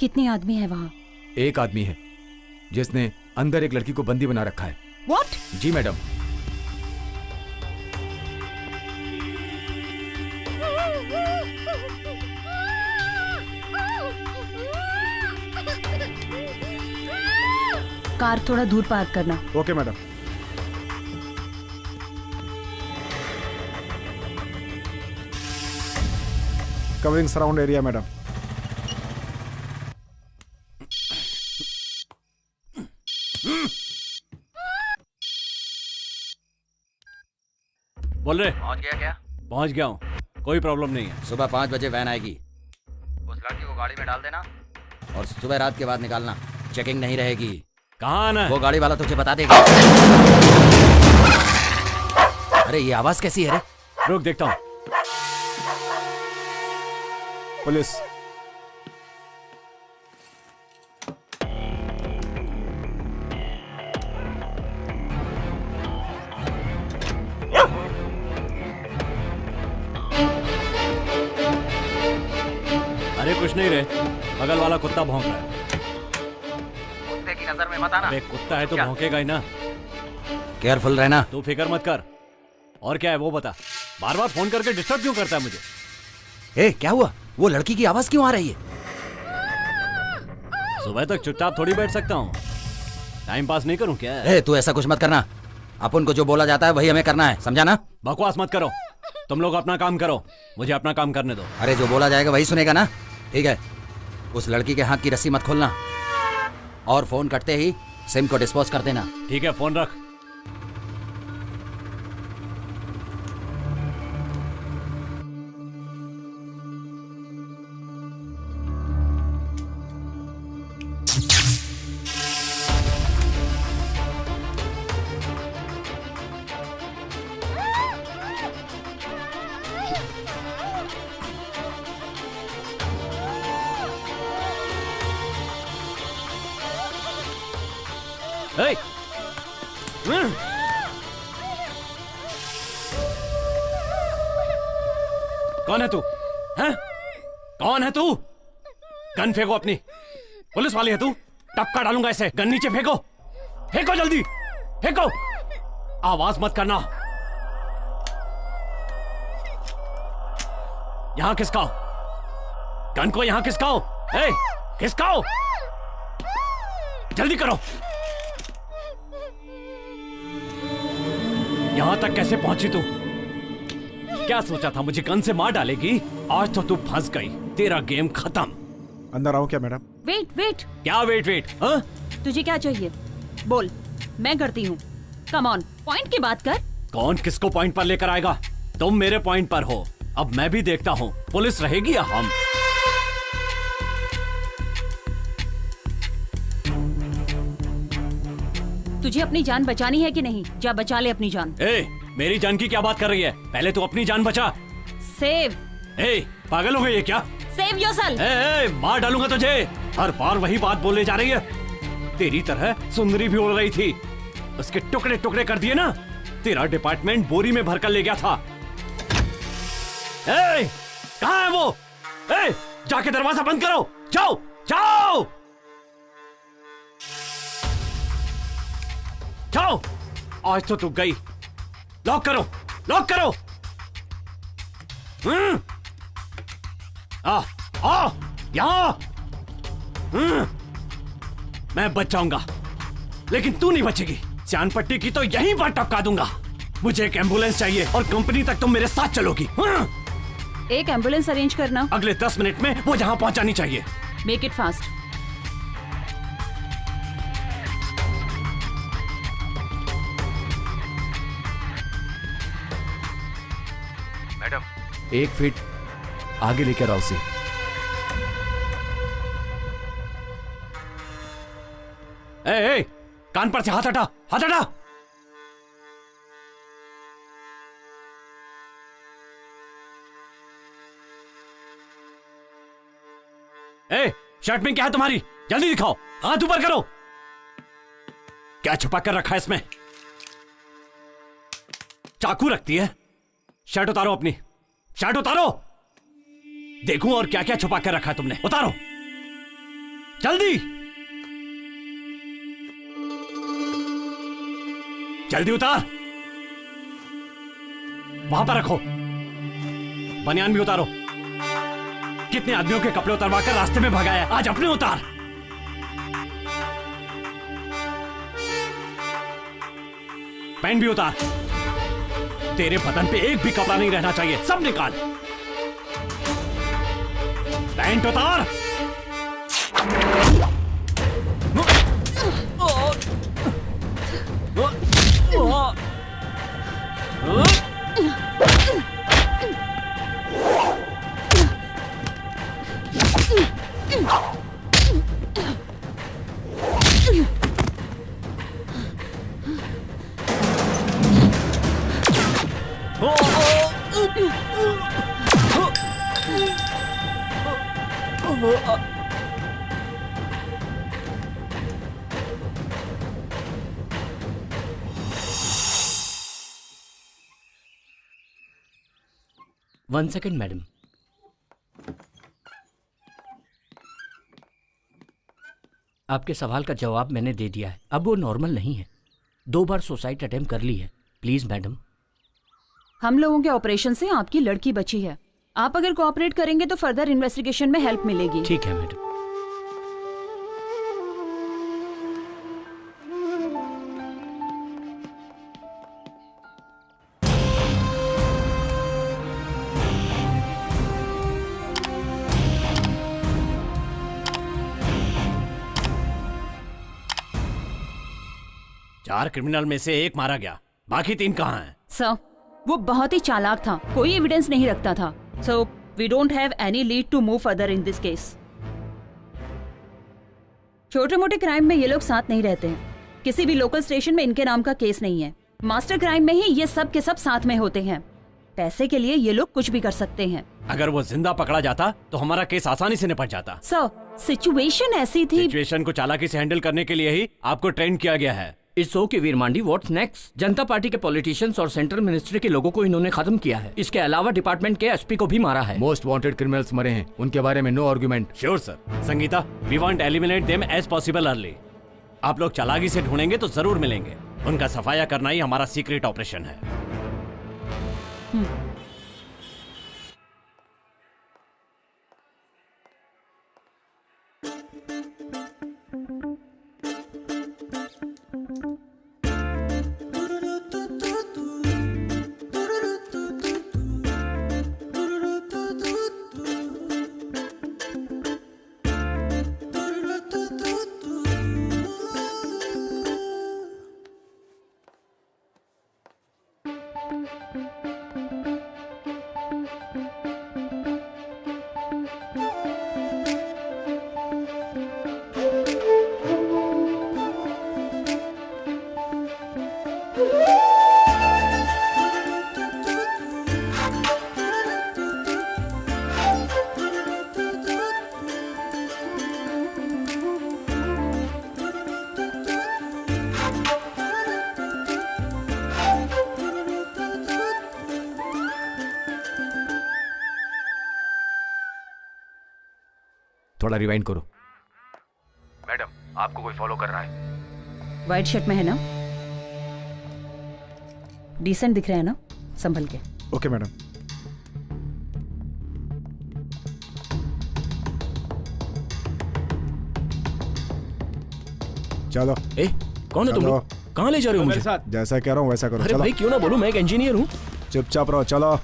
कितने आदमी है वहाँ? एक आदमी है जिसने अंदर एक लड़की को बंदी बना रखा है। What? Ji madam. कार थोड़ा दूर पार्क करना। Okay madam. Covering surround area madam. बोल रहे पहुंच गया क्या? पहुंच गया हूँ, कोई प्रॉब्लम नहीं है। सुबह 5 बजे वैन आएगी, उस लड़की को गाड़ी में डाल देना और सुबह रात के बाद निकालना। चेकिंग नहीं रहेगी। कहाँ आना है? वो गाड़ी वाला तुझे बता देगा। अरे ये आवाज कैसी है रे? रुक देखता हूँ। पुलिस। अरे कुछ नहीं रे, बगल वाला कुत्ता भौंक रहा है। कुत्ते की नजर में मत आना। अबे कुत्ता है तो भौंकेगा ही ना। केयरफुल रहना। तू फिक्र मत कर। और क्या है वो बता, बार बार फोन करके डिस्टर्ब क्यों करता है मुझे? ए क्या हुआ? वो लड़की की आवाज क्यों आ रही है? सुबह तक चुपचाप थोड़ी बैठ सकता हूँ, टाइम पास नहीं करूँ क्या? ए तू ऐसा कुछ मत करना। अपन को जो बोला जाता है वही हमें करना है, समझा ना? बकवास मत करो, तुम लोग अपना काम करो, मुझे अपना काम करने दो। अरे जो बोला जाएगा वही सुनेगा ना? ठीक है, उस लड़की के हाथ की रस्सी मत खोलना और फोन कटते ही सिम को डिस्पोज कर देना। ठीक है, फोन रख। Hey! कौन है तू? हैं? कौन है तू? गन फेंको अपनी। पुलिस वाली है तू? टपका डालूंगा इसे। गन नीचे फेंको, फेंको जल्दी, फेंको। आवाज मत करना। यहां खिसकाओ गन को, यहां खिसकाओ। ए, खिसकाओ, जल्दी करो। यहां तक कैसे पहुंची तू? क्या सोचा था मुझे गन से मार डालेगी? आज तो तू फंस गई, तेरा गेम खत्म। अंदर आऊं क्या मैडम? Wait wait. क्या वेट वेट? हाँ? तुझे क्या चाहिए बोल, मैं करती हूँ। कम ऑन, पॉइंट की बात कर। कौन किसको पॉइंट पर लेकर आएगा? तुम मेरे पॉइंट पर हो, अब मैं भी देखता हूँ पुलिस रहेगी या हम। तुझे अपनी जान बचानी है कि नहीं? जा बचा ले अपनी जान। ए, मेरी जान की क्या बात कर रही है? पहले तू अपनी जान बचा। सेव। ए, पागल हो गई है क्या? Save yourself. ए, मार डालूंगा तुझे। हर बार वही बात बोलने जा रही है। तेरी तरह सुंदरी भी उड़ रही थी, उसके टुकड़े टुकड़े कर दिए ना। तेरा डिपार्टमेंट बोरी में भरकर ले गया था। ए, कहाँ है वो? ए, जाके दरवाजा बंद करो। जाओ जाओ जाओ। आज तो तू गई। लॉक करो, लॉक करो। आ यहां। मैं बच जाऊंगा, लेकिन तू नहीं बचेगी। चांद पट्टी की तो यहीं पर टपका दूंगा। मुझे एक एम्बुलेंस चाहिए और कंपनी तक तुम मेरे साथ चलोगी। एक एम्बुलेंस अरेंज करना। अगले 10 मिनट में वो जहां पहुंचानी चाहिए। Make it fast. Madam 1 feet आगे लेकर आओ उसे। ए, कान पर से हाथ हटा, हाथ हटा। ए, शर्ट में क्या है तुम्हारी? जल्दी दिखाओ, हाथ ऊपर करो। क्या छुपा कर रखा है इसमें? चाकू रखती है? शर्ट उतारो अपनी, शर्ट उतारो। देखूं और क्या क्या छुपा कर रखा है तुमने। उतारो। जल्दी जल्दी उतार, वहां पर रखो। बनियान भी उतारो। कितने आदमियों के कपड़े उतरवा कर रास्ते में भगाया, आज अपने उतार। पैंट भी उतार। तेरे बदन पे एक भी कपड़ा नहीं रहना चाहिए, सब निकाल। पैंट उतार। One second madam. आपके सवाल का जवाब मैंने दे दिया है। अब वो नॉर्मल नहीं है। 2 बार सुसाइड अटेम्प्ट कर ली है। Please madam. हम लोगों के ऑपरेशन से आपकी लड़की बची है। आप अगर कोऑपरेट करेंगे तो फर्दर इन्वेस्टिगेशन में हेल्प मिलेगी। ठीक है मैडम। चार क्रिमिनल में से एक मारा गया, बाकी 3 कहाँ हैं? सर, वो बहुत ही चालाक था, कोई एविडेंस नहीं रखता था। So we don't have any lead to move further in this case. छोटे मोटे क्राइम में ये लोग साथ नहीं रहते हैं। किसी भी लोकल स्टेशन में इनके नाम का केस नहीं है। मास्टर क्राइम में ही ये सब के सब साथ में होते हैं। पैसे के लिए ये लोग कुछ भी कर सकते हैं। अगर वो जिंदा पकड़ा जाता तो हमारा केस आसानी से निपट जाता। सर, सिचुएशन ऐसी थी। सिचुएशन को चालाकी से हैंडल करने के लिए ही आपको ट्रेन किया गया है। इट्स ओके वीर मांडी, व्हाट्स नेक्स्ट? जनता पार्टी के पॉलिटिशियंस और सेंट्रल मिनिस्ट्री के लोगों को इन्होंने खत्म किया है। इसके अलावा डिपार्टमेंट के एसपी को भी मारा है। मोस्ट वांटेड क्रिमिनल्स मरे हैं, उनके बारे में no argument. Sure sir. Sangeeta, we want eliminate them as possible early. आप लोग चालाकी से ढूंढेंगे तो जरूर मिलेंगे। उनका सफाया करना ही हमारा सीक्रेट ऑपरेशन है। थोड़ा रिवाइंड करो। मैडम, आपको कोई फॉलो कर रहा है। व्हाइट शर्ट में है ना? डिसेंट दिख रहा है ना? संभल के। Okay madam. चलो। ए, कौन है तुम चलो। लोग? कहाँ ले जा रहे हो मुझे? जैसा कह रहा हूँ वैसा करो। अरे चलो। भाई क्यों ना बोलूं, मैं एक इंजीनियर हूँ। चुपचाप रहो। चलो।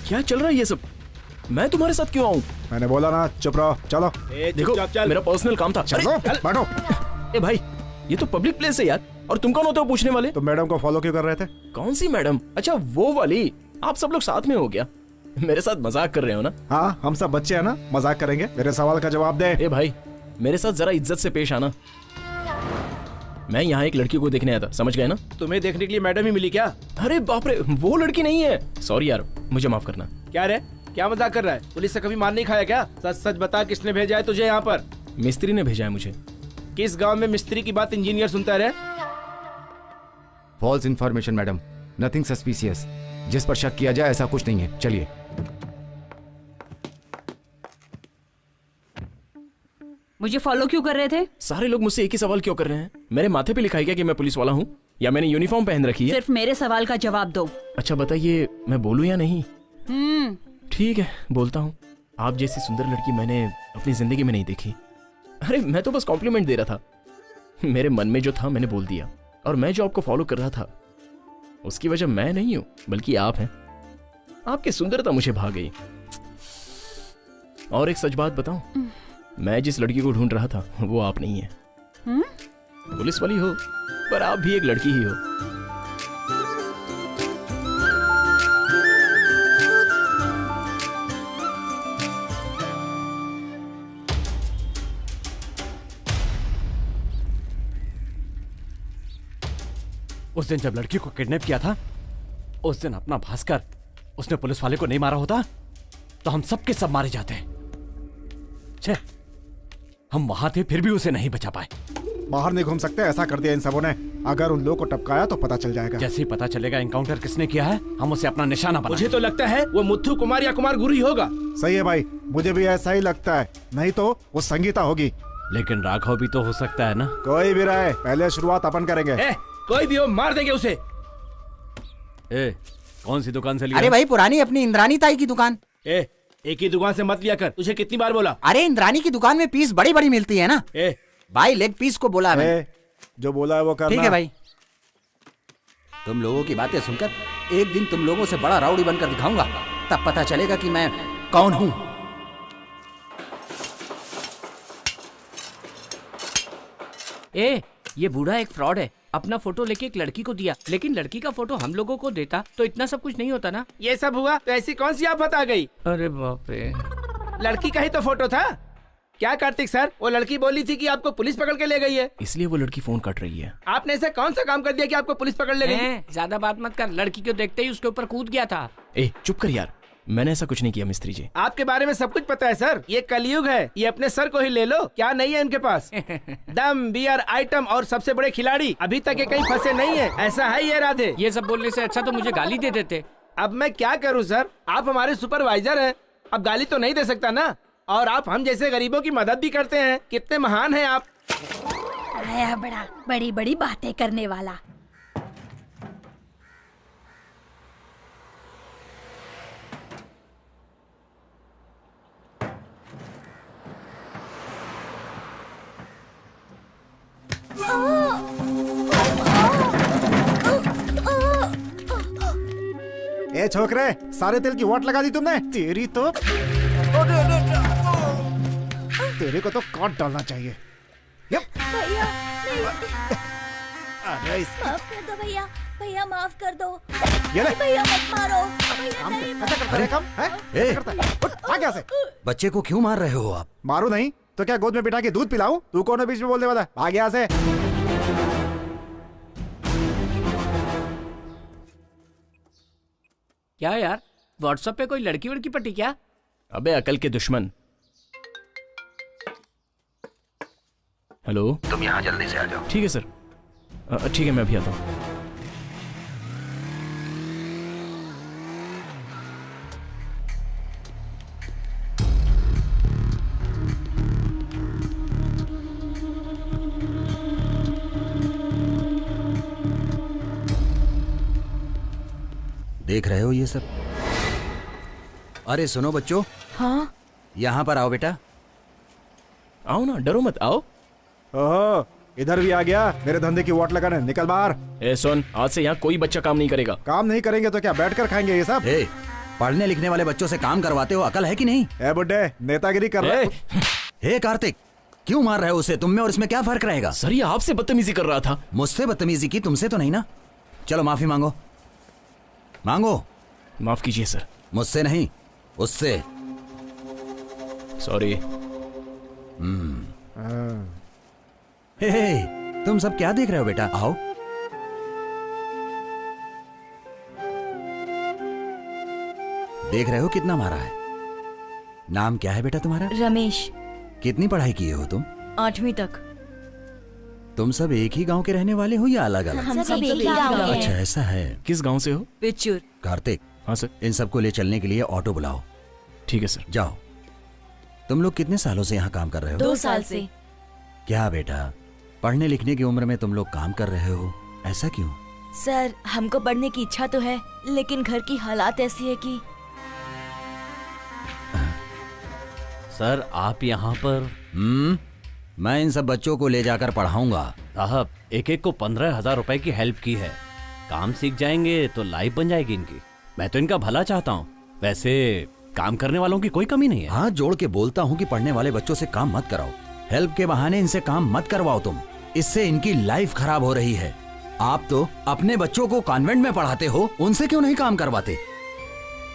क्या चल रहा है ये सब? मैं तुम्हारे साथ क्यों आऊँ? मैंने बोला ना, चुप रहो। चलो। देखो, मेरा पर्सनल काम था। चलो बैठो। ए भाई, ये तो पब्लिक प्लेस है यार। और तुम कौन होते हो पूछने वाले? तो मैडम को फॉलो क्यों कर रहे थे? कौन सी मैडम? अच्छा वो वाली। आप सब लोग साथ में हो गया? मेरे साथ मजाक कर रहे हो ना? हाँ, हम सब बच्चे हैं ना, मजाक करेंगे। मेरे सवाल का जवाब दे। ए भाई, मेरे साथ जरा इज्जत से पेश आना। मैं यहाँ एक लड़की को देखने आया था, समझ गए ना? तुम्हें देखने के लिए मैडम ही मिली क्या? अरे बाप रे, वो लड़की नहीं है। सॉरी यार, मुझे माफ करना। क्या रे, क्या मजाक कर रहा है? पुलिस से कभी मार नहीं खाया क्या? सच सच बता, किसने भेजा है तुझे यहाँ पर? मिस्त्री ने भेजा है मुझे। किस गांव में मिस्त्री की बात इंजीनियर सुनता रहे? False information madam, nothing suspicious. जिस पर शक किया जाए ऐसा कुछ नहीं है। चलिए। मुझे फॉलो क्यों कर रहे थे? सारे लोग मुझसे एक ही सवाल क्यों कर रहे हैं? मेरे माथे पे लिखा है क्या कि मैं पुलिस वाला हूँ, या मैंने यूनिफॉर्म पहन रखी है? सिर्फ मेरे सवाल का जवाब दो। अच्छा बताइए, मैं बोलूँ या नहीं? हम्म। ठीक है, बोलता हूँ। आप जैसी सुंदर लड़की मैंने अपनी जिंदगी में नहीं देखी। अरे मैं तो बस कॉम्प्लीमेंट दे रहा था। मेरे मन में जो था मैंने बोल दिया। और मैं जो आपको फॉलो कर रहा था उसकी वजह मैं नहीं हूं बल्कि आप हैं। आपकी सुंदरता मुझे भा गई। और एक सच बात बताऊं, मैं जिस लड़की को ढूंढ रहा था वो आप नहीं है। पुलिस वाली हो पर आप भी एक लड़की ही हो। उस दिन जब लड़की को किडनैप किया था, उस दिन अपना भास्कर उसने पुलिस वाले को नहीं मारा होता तो हम सब के सब मारे जाते। छे, हम वहां थे फिर भी उसे नहीं बचा पाए। बाहर नहीं घूम सकते, ऐसा कर दिया इन सबों ने। अगर उन लोगों को टपकाया तो पता चल जाएगा। जैसे ही पता चलेगा एनकाउंटर किसने किया है, हम उसे अपना निशाना बना। मुझे तो लगता है वो मुथ्थू कुमार या कुमार गुरु ही होगा। सही है भाई, मुझे भी ऐसा ही लगता है। नहीं तो वो संगीता होगी। लेकिन राघव भी तो हो सकता है ना। कोई भी रहे, पहले शुरुआत अपन करेंगे। कोई भी हो, मार देंगे उसे। कौन सी दुकान से लिया? अरे भाई पुरानी अपनी इंद्रानी ताई की दुकान। एक ही दुकान से मत लिया कर, तुझे कितनी बार बोला? अरे इंद्रानी की दुकान में पीस बड़ी बड़ी मिलती है ना। भाई लेग पीस को बोला मैं। जो बोला है वो करना। ठीक है भाई। तुम लोगों की बातें सुनकर एक दिन तुम लोगों से बड़ा राउडी बनकर दिखाऊंगा, तब पता चलेगा कि मैं कौन हूं। ये बूढ़ा एक फ्रॉड है। अपना फोटो लेके एक लड़की को दिया, लेकिन लड़की का फोटो हम लोगों को देता तो इतना सब कुछ नहीं होता ना। ये सब हुआ तो ऐसी कौन सी आफत आ गई? अरे बाप रे, लड़की का ही तो फोटो था। क्या कार्तिक सर, वो लड़की बोली थी कि आपको पुलिस पकड़ के ले गई है। इसलिए वो लड़की फोन काट रही है। आपने ऐसा कौन सा काम कर दिया कि आपको पुलिस पकड़ ले गई? ज्यादा बात मत कर। लड़की को देखते ही उसके ऊपर कूद गया था। चुप कर यार, मैंने ऐसा कुछ नहीं किया मिस्त्री जी। आपके बारे में सब कुछ पता है सर। ये कलयुग है, ये अपने सर को ही ले लो। क्या नहीं है इनके पास? दम, बियर, आइटम और सबसे बड़े खिलाड़ी। अभी तक ये कहीं फंसे नहीं है। ऐसा है ये राधे? ये सब बोलने से अच्छा तो मुझे गाली दे देते। अब मैं क्या करूं सर, आप हमारे सुपरवाइजर हैं। अब गाली तो नहीं दे सकता ना। और आप हम जैसे गरीबों की मदद भी करते हैं। कितने महान हैं आप। आया बड़ा बड़ी बड़ी बातें करने वाला। ए छोकरे, सारे तेल की वाट लगा दी तुमने। तेरी तो तेरे को तो काट डालना चाहिए। भैया नहीं। अरे माफ कर दो भैया, भैया माफ कर दो। ये ले। भैया मत मारो भैया, नहीं अरे कम है? करता है? उठ, भाग यहाँ से। बच्चे को क्यों मार रहे हो आप? मारू नहीं तो क्या गोद में बिठा के दूध पिलाऊं? तू कौन है बीच में बोलने वाला? भाग यहाँ से। क्या यार, व्हाट्सएप पे कोई लड़की वड़की पटी क्या? अबे अकल के दुश्मन। हेलो, तुम यहाँ जल्दी से आ जाओ। ठीक है सर। ठीक है, मैं अभी आता हूँ। देख रहे हो ये सब? अरे सुनो बच्चों। हाँ यहाँ पर आओ बेटा। आओ ना, डरो मत, आओ। ओहो, इधर भी आ गया मेरे धंधे की वाट लगाने। निकल बाहर। सुन, आज से यहाँ कोई बच्चा काम नहीं करेगा। काम नहीं करेंगे तो क्या बैठकर खाएंगे ये सब? पढ़ने लिखने वाले बच्चों से काम करवाते हो, अकल है कि नहीं? बुड्ढे, नेतागिरी कर रहे हो। हे कार्तिक, क्यों मार रहे हो उसे? तुम में और इसमें क्या फर्क रहेगा? सर ये आपसे बदतमीजी कर रहा था। मुझसे बदतमीजी की, तुमसे तो नहीं ना। चलो माफी मांगो। मांगो। माफ कीजिए सर। मुझसे नहीं, उससे। सॉरी। हे, तुम सब क्या देख रहे हो बेटा? आओ। देख रहे हो कितना मारा है? नाम क्या है बेटा तुम्हारा? रमेश। कितनी पढ़ाई किए हो तुम? 8वीं तक। तुम सब एक ही गांव के रहने वाले हो या अलग अलग? हम सब एक ही गांव के हैं। अच्छा ऐसा है। किस गांव से हो? पिचूर। कार्तिक। हाँ सर। इन सबको ले चलने के लिए ऑटो बुलाओ। ठीक है सर। जाओ। तुम लोग कितने सालों से यहाँ काम कर रहे हो? 2 साल से। क्या बेटा, पढ़ने लिखने की उम्र में तुम लोग काम कर रहे हो, ऐसा क्यों? सर हमको पढ़ने की इच्छा तो है, लेकिन घर की हालात ऐसी है कि। सर आप यहाँ पर? मैं इन सब बच्चों को ले जाकर पढ़ाऊंगा। साहब एक एक को 15,000 रुपए की हेल्प की है। काम सीख जाएंगे तो लाइफ बन जाएगी इनकी। मैं तो इनका भला चाहता हूँ। वैसे काम करने वालों की कोई कमी नहीं है। हाथ जोड़ के बोलता हूँ कि पढ़ने वाले बच्चों से काम मत कराओ। हेल्प के बहाने इनसे काम मत करवाओ तुम। इससे इनकी लाइफ खराब हो रही है। आप तो अपने बच्चों को कॉन्वेंट में पढ़ाते हो, उनसे क्यों नहीं काम करवाते?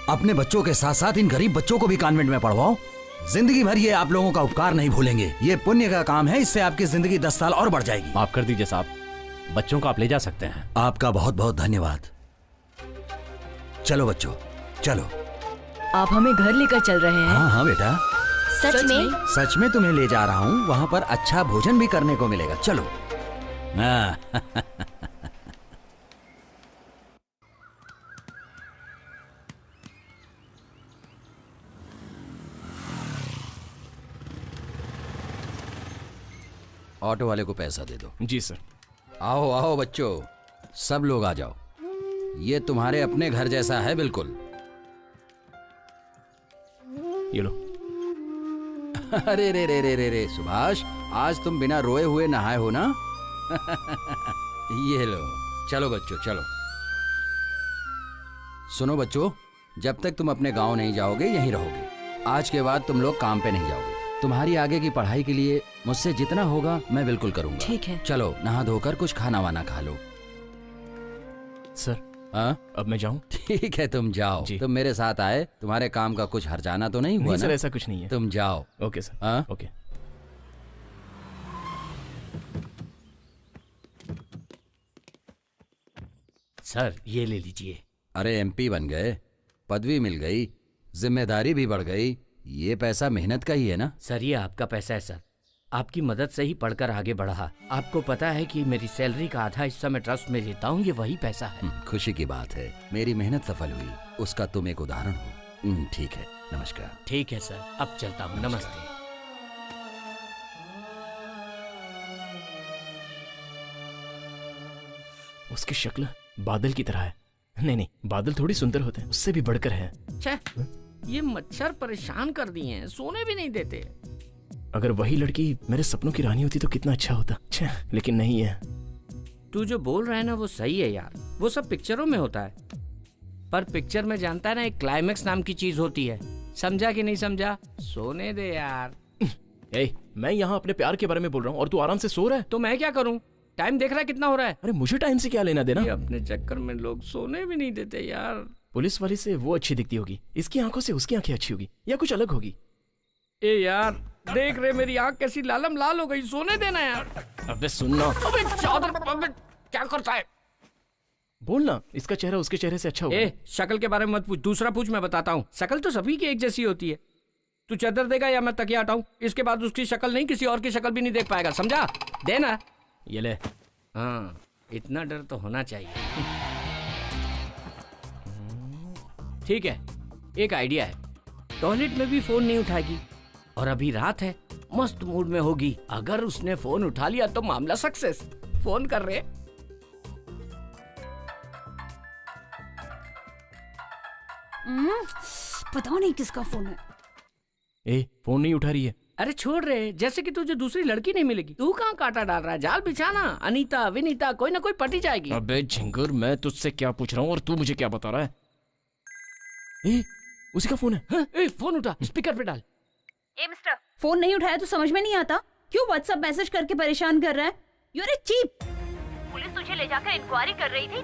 अपने बच्चों के साथ साथ इन गरीब बच्चों को भी कॉन्वेंट में पढ़वाओ। जिंदगी भर ये आप लोगों का उपकार नहीं भूलेंगे। ये पुण्य का काम है, इससे आपकी जिंदगी 10 साल और बढ़ जाएगी। माफ कर दीजिए साहब, बच्चों को आप ले जा सकते हैं। आपका बहुत बहुत धन्यवाद। चलो बच्चों चलो। आप हमें घर लेकर चल रहे हैं? हाँ हाँ बेटा, सच में? सच में तुम्हें ले जा रहा हूँ। वहाँ पर अच्छा भोजन भी करने को मिलेगा। चलो। हाँ। ऑटो वाले को पैसा दे दो। जी सर। आओ आओ बच्चों, सब लोग आ जाओ। ये तुम्हारे अपने घर जैसा है बिल्कुल। ये लो। अरे रे रे रे रे रे सुभाष, आज तुम बिना रोए हुए नहाए हो ना? ये लो। चलो बच्चों चलो। सुनो बच्चों, जब तक तुम अपने गांव नहीं जाओगे यहीं रहोगे। आज के बाद तुम लोग काम पे नहीं जाओगे। तुम्हारी आगे की पढ़ाई के लिए मुझसे जितना होगा मैं बिल्कुल करूंगा। ठीक है। चलो नहा धोकर कुछ खाना वाना खा लो। सर हाँ अब मैं जाऊं? ठीक है तुम जाओ। तुम मेरे साथ आए, तुम्हारे काम का कुछ हर्जाना तो नहीं हुआ? नहीं सर, ना? ऐसा कुछ नहीं है। तुम जाओ। Okay sir. हाँ ओके। सर ये ले लीजिए। अरे एमपी बन गए, पदवी मिल गई, जिम्मेदारी भी बढ़ गई। ये पैसा मेहनत का ही है ना? सर ये आपका पैसा है सर, आपकी मदद से ही पढ़कर आगे बढ़ा। आपको पता है कि मेरी सैलरी का आधा हिस्सा मैं ट्रस्ट में देता हूँ, ये वही पैसा है। खुशी की बात है, मेरी मेहनत सफल हुई, उसका तुम एक उदाहरण हो। ठीक है, नमस्कार। ठीक है सर, अब चलता हूँ। नमस्ते। उसकी शक्ल बादल की तरह है। नहीं नहीं, बादल थोड़ी सुंदर होते हैं, उससे भी बढ़कर है। छे, ये मच्छर परेशान कर दिए हैं, सोने भी नहीं देते। अगर वही लड़की मेरे सपनों की रानी होती तो कितना अच्छा होता। छे, लेकिन नहीं है। तू जो बोल रहा है ना वो सही है यार, वो सब पिक्चरों में होता है। पर पिक्चर में जानता है ना, एक क्लाइमेक्स नाम की चीज होती है। समझा कि नहीं समझा? सोने दे यार। मैं यहाँ अपने प्यार के बारे में बोल रहा हूँ और तू आराम से सो रहा है। तो मैं क्या करूँ? टाइम देख रहा है कितना हो रहा है? अरे मुझे टाइम से क्या लेना देना? ये अपने चक्कर में लोग सोने भी नहीं देते यार। पुलिस वाली से वो अच्छी दिखती होगी, इसकी आंखों से उसकी आंखें अच्छी होगी, या कुछ अलग होगी। ए यार देख रहे मेरी आंख कैसी लालम लाल हो गई, सोने देना यार। अबे सुनना। अबे चादर, अबे क्या करता है? बोलना, इसका चेहरा उसके चेहरे से अच्छा होगा। ए शक्ल के बारे में मत पूछ, दूसरा पूछ, मैं बताता हूँ। शक्ल तो सभी की एक जैसी होती है। तू चादर देगा या मैं तकिया हटाऊं? इसके बाद उसकी शक्ल नहीं, किसी और की शक्ल भी नहीं देख पाएगा, समझा? देना। ये ले। हाँ, इतना डर तो होना चाहिए। ठीक है, एक आइडिया है। टॉयलेट में भी फोन नहीं उठाएगी और अभी रात है, मस्त मूड में होगी। अगर उसने फोन उठा लिया तो मामला सक्सेस। फोन कर रहे। पता नहीं किसका फोन है। फोन नहीं उठा रही है। अरे छोड़ रहे, जैसे कि तुझे दूसरी लड़की नहीं मिलेगी। तू कहाँ कांटा डाल रहा है? जाल बिछाना। अनीता विनीता कोई ना कोई पटी जाएगी। अबे झिंगुर, मैं तुझसे क्या पूछ रहा हूँ और तू मुझे क्या बता रहा है? उसी का फोन है। हाँ, फोन उठा, स्पीकर पे डाल। मिस्टर, फोन नहीं उठाया तो समझ में नहीं आता क्यों व्हाट्सएप मैसेज करके परेशान कर रहा है? You are a cheap. Police तुझे ले जाकर इंक्वायरी कर रही थी,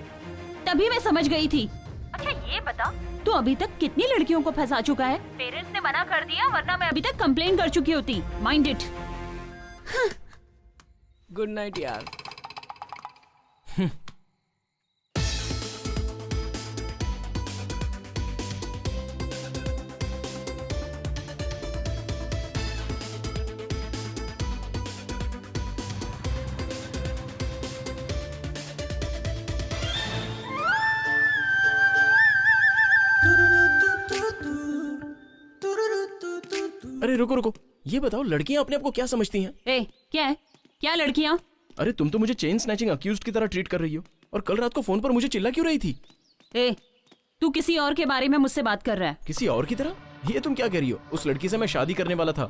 तभी मैं समझ गई थी। अच्छा ये बता, तू अभी तक कितनी लड़कियों को फंसा चुका है? पेरेंट्स ने मना कर दिया, वरना मैं अभी तक कंप्लेन कर चुकी होती। Mind it. गुड नाइट यार। अरे रुको रुको, ये बताओ लड़कियां अपने आप को क्या समझती हैं? ए, क्या है? क्या लड़कियां? अरे तुम तो मुझे चेन स्नैचिंग अक्यूज्ड की तरह ट्रीट कर रही हो, और कल रात को फोन पर मुझे चिल्ला क्यों रही थी? ए, तू किसी और के बारे में मुझसे बात कर रहा है? किसी और की तरह? ये तुम क्या कह रही हो? उस लड़की से मैं शादी करने वाला था,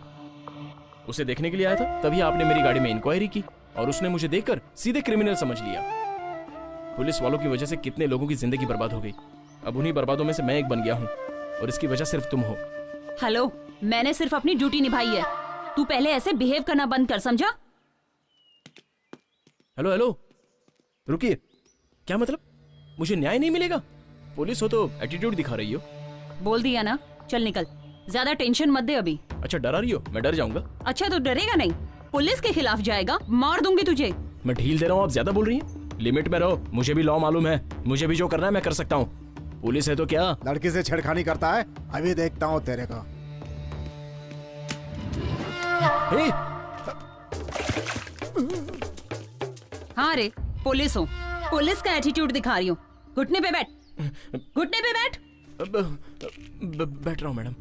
उसे देखने के लिए आया था, तभी आपने मेरी गाड़ी में इंक्वायरी की और उसने मुझे देखकर सीधे क्रिमिनल समझ लिया। पुलिस वालों की वजह से कितने लोगों की जिंदगी बर्बाद हो गई। अब उन्हीं बर्बादों में से मैं एक बन गया हूँ, और इसकी वजह सिर्फ तुम हो। हेलो, मैंने सिर्फ अपनी ड्यूटी निभाई है। तू पहले ऐसे बिहेव करना बंद कर, समझा? हेलो हेलो, रुकिए। क्या मतलब? मुझे न्याय नहीं मिलेगा? पुलिस हो तो एटीट्यूड दिखा रही हो। बोल दिया ना, चल निकल। ज्यादा टेंशन मत दे अभी। अच्छा, डरा रही हो? मैं डर जाऊंगा? अच्छा, तो डरेगा नहीं? पुलिस के खिलाफ जाएगा, मार दूंगी तुझे। मैं ढील दे रहा हूँ, आप ज्यादा बोल रही हैं। लिमिट में रहो, मुझे भी लॉ मालूम है, मुझे भी जो करना है मैं कर सकता हूँ। पुलिस है तो क्या? लड़की से छेड़खानी करता है, अभी देखता हूँ तेरे को। हाँ रे, पुलिस हूँ, पुलिस का एटीट्यूड दिखा रही हूँ। घुटने पे बैठ, घुटने पे बैठ। बैठ रहा हूँ मैडम।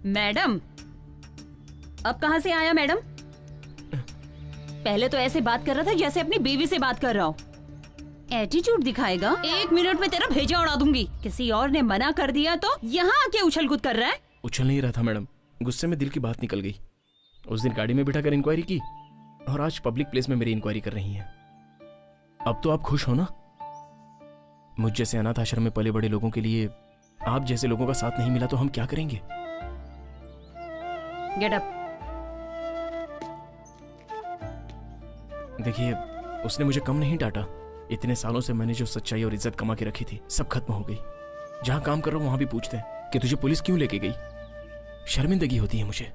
मैडम? अब कहाँ से आया मैडम? पहले तो ऐसे बात कर रहा था जैसे अपनी बीवी से बात कर रहा हो। एटीट्यूड दिखाएगा? 1 मिनट में तेरा भेजा उड़ा दूंगी। किसी और ने मना कर दिया तो यहाँ आके उछल कूद कर रहा है। उछल नहीं रहा था मैडम, गुस्से में दिल की बात निकल गई। उस दिन गाड़ी में बिठा कर इंक्वायरी की, और आज पब्लिक प्लेस में मेरी इंक्वायरी कर रही हैं। अब तो आप खुश हो ना? मुझ जैसे अनाथ आश्रम में पले बड़े लोगों के लिए आप जैसे लोगों का साथ नहीं मिला तो हम क्या करेंगे? Get up. देखिए, उसने मुझे कम नहीं डांटा। इतने सालों से मैंने जो सच्चाई और इज्जत कमा के रखी थी, सब खत्म हो गई। जहां काम कर रहा हूं वहां भी पूछते हैं कि तुझे पुलिस क्यों लेके गई। शर्मिंदगी होती है मुझे।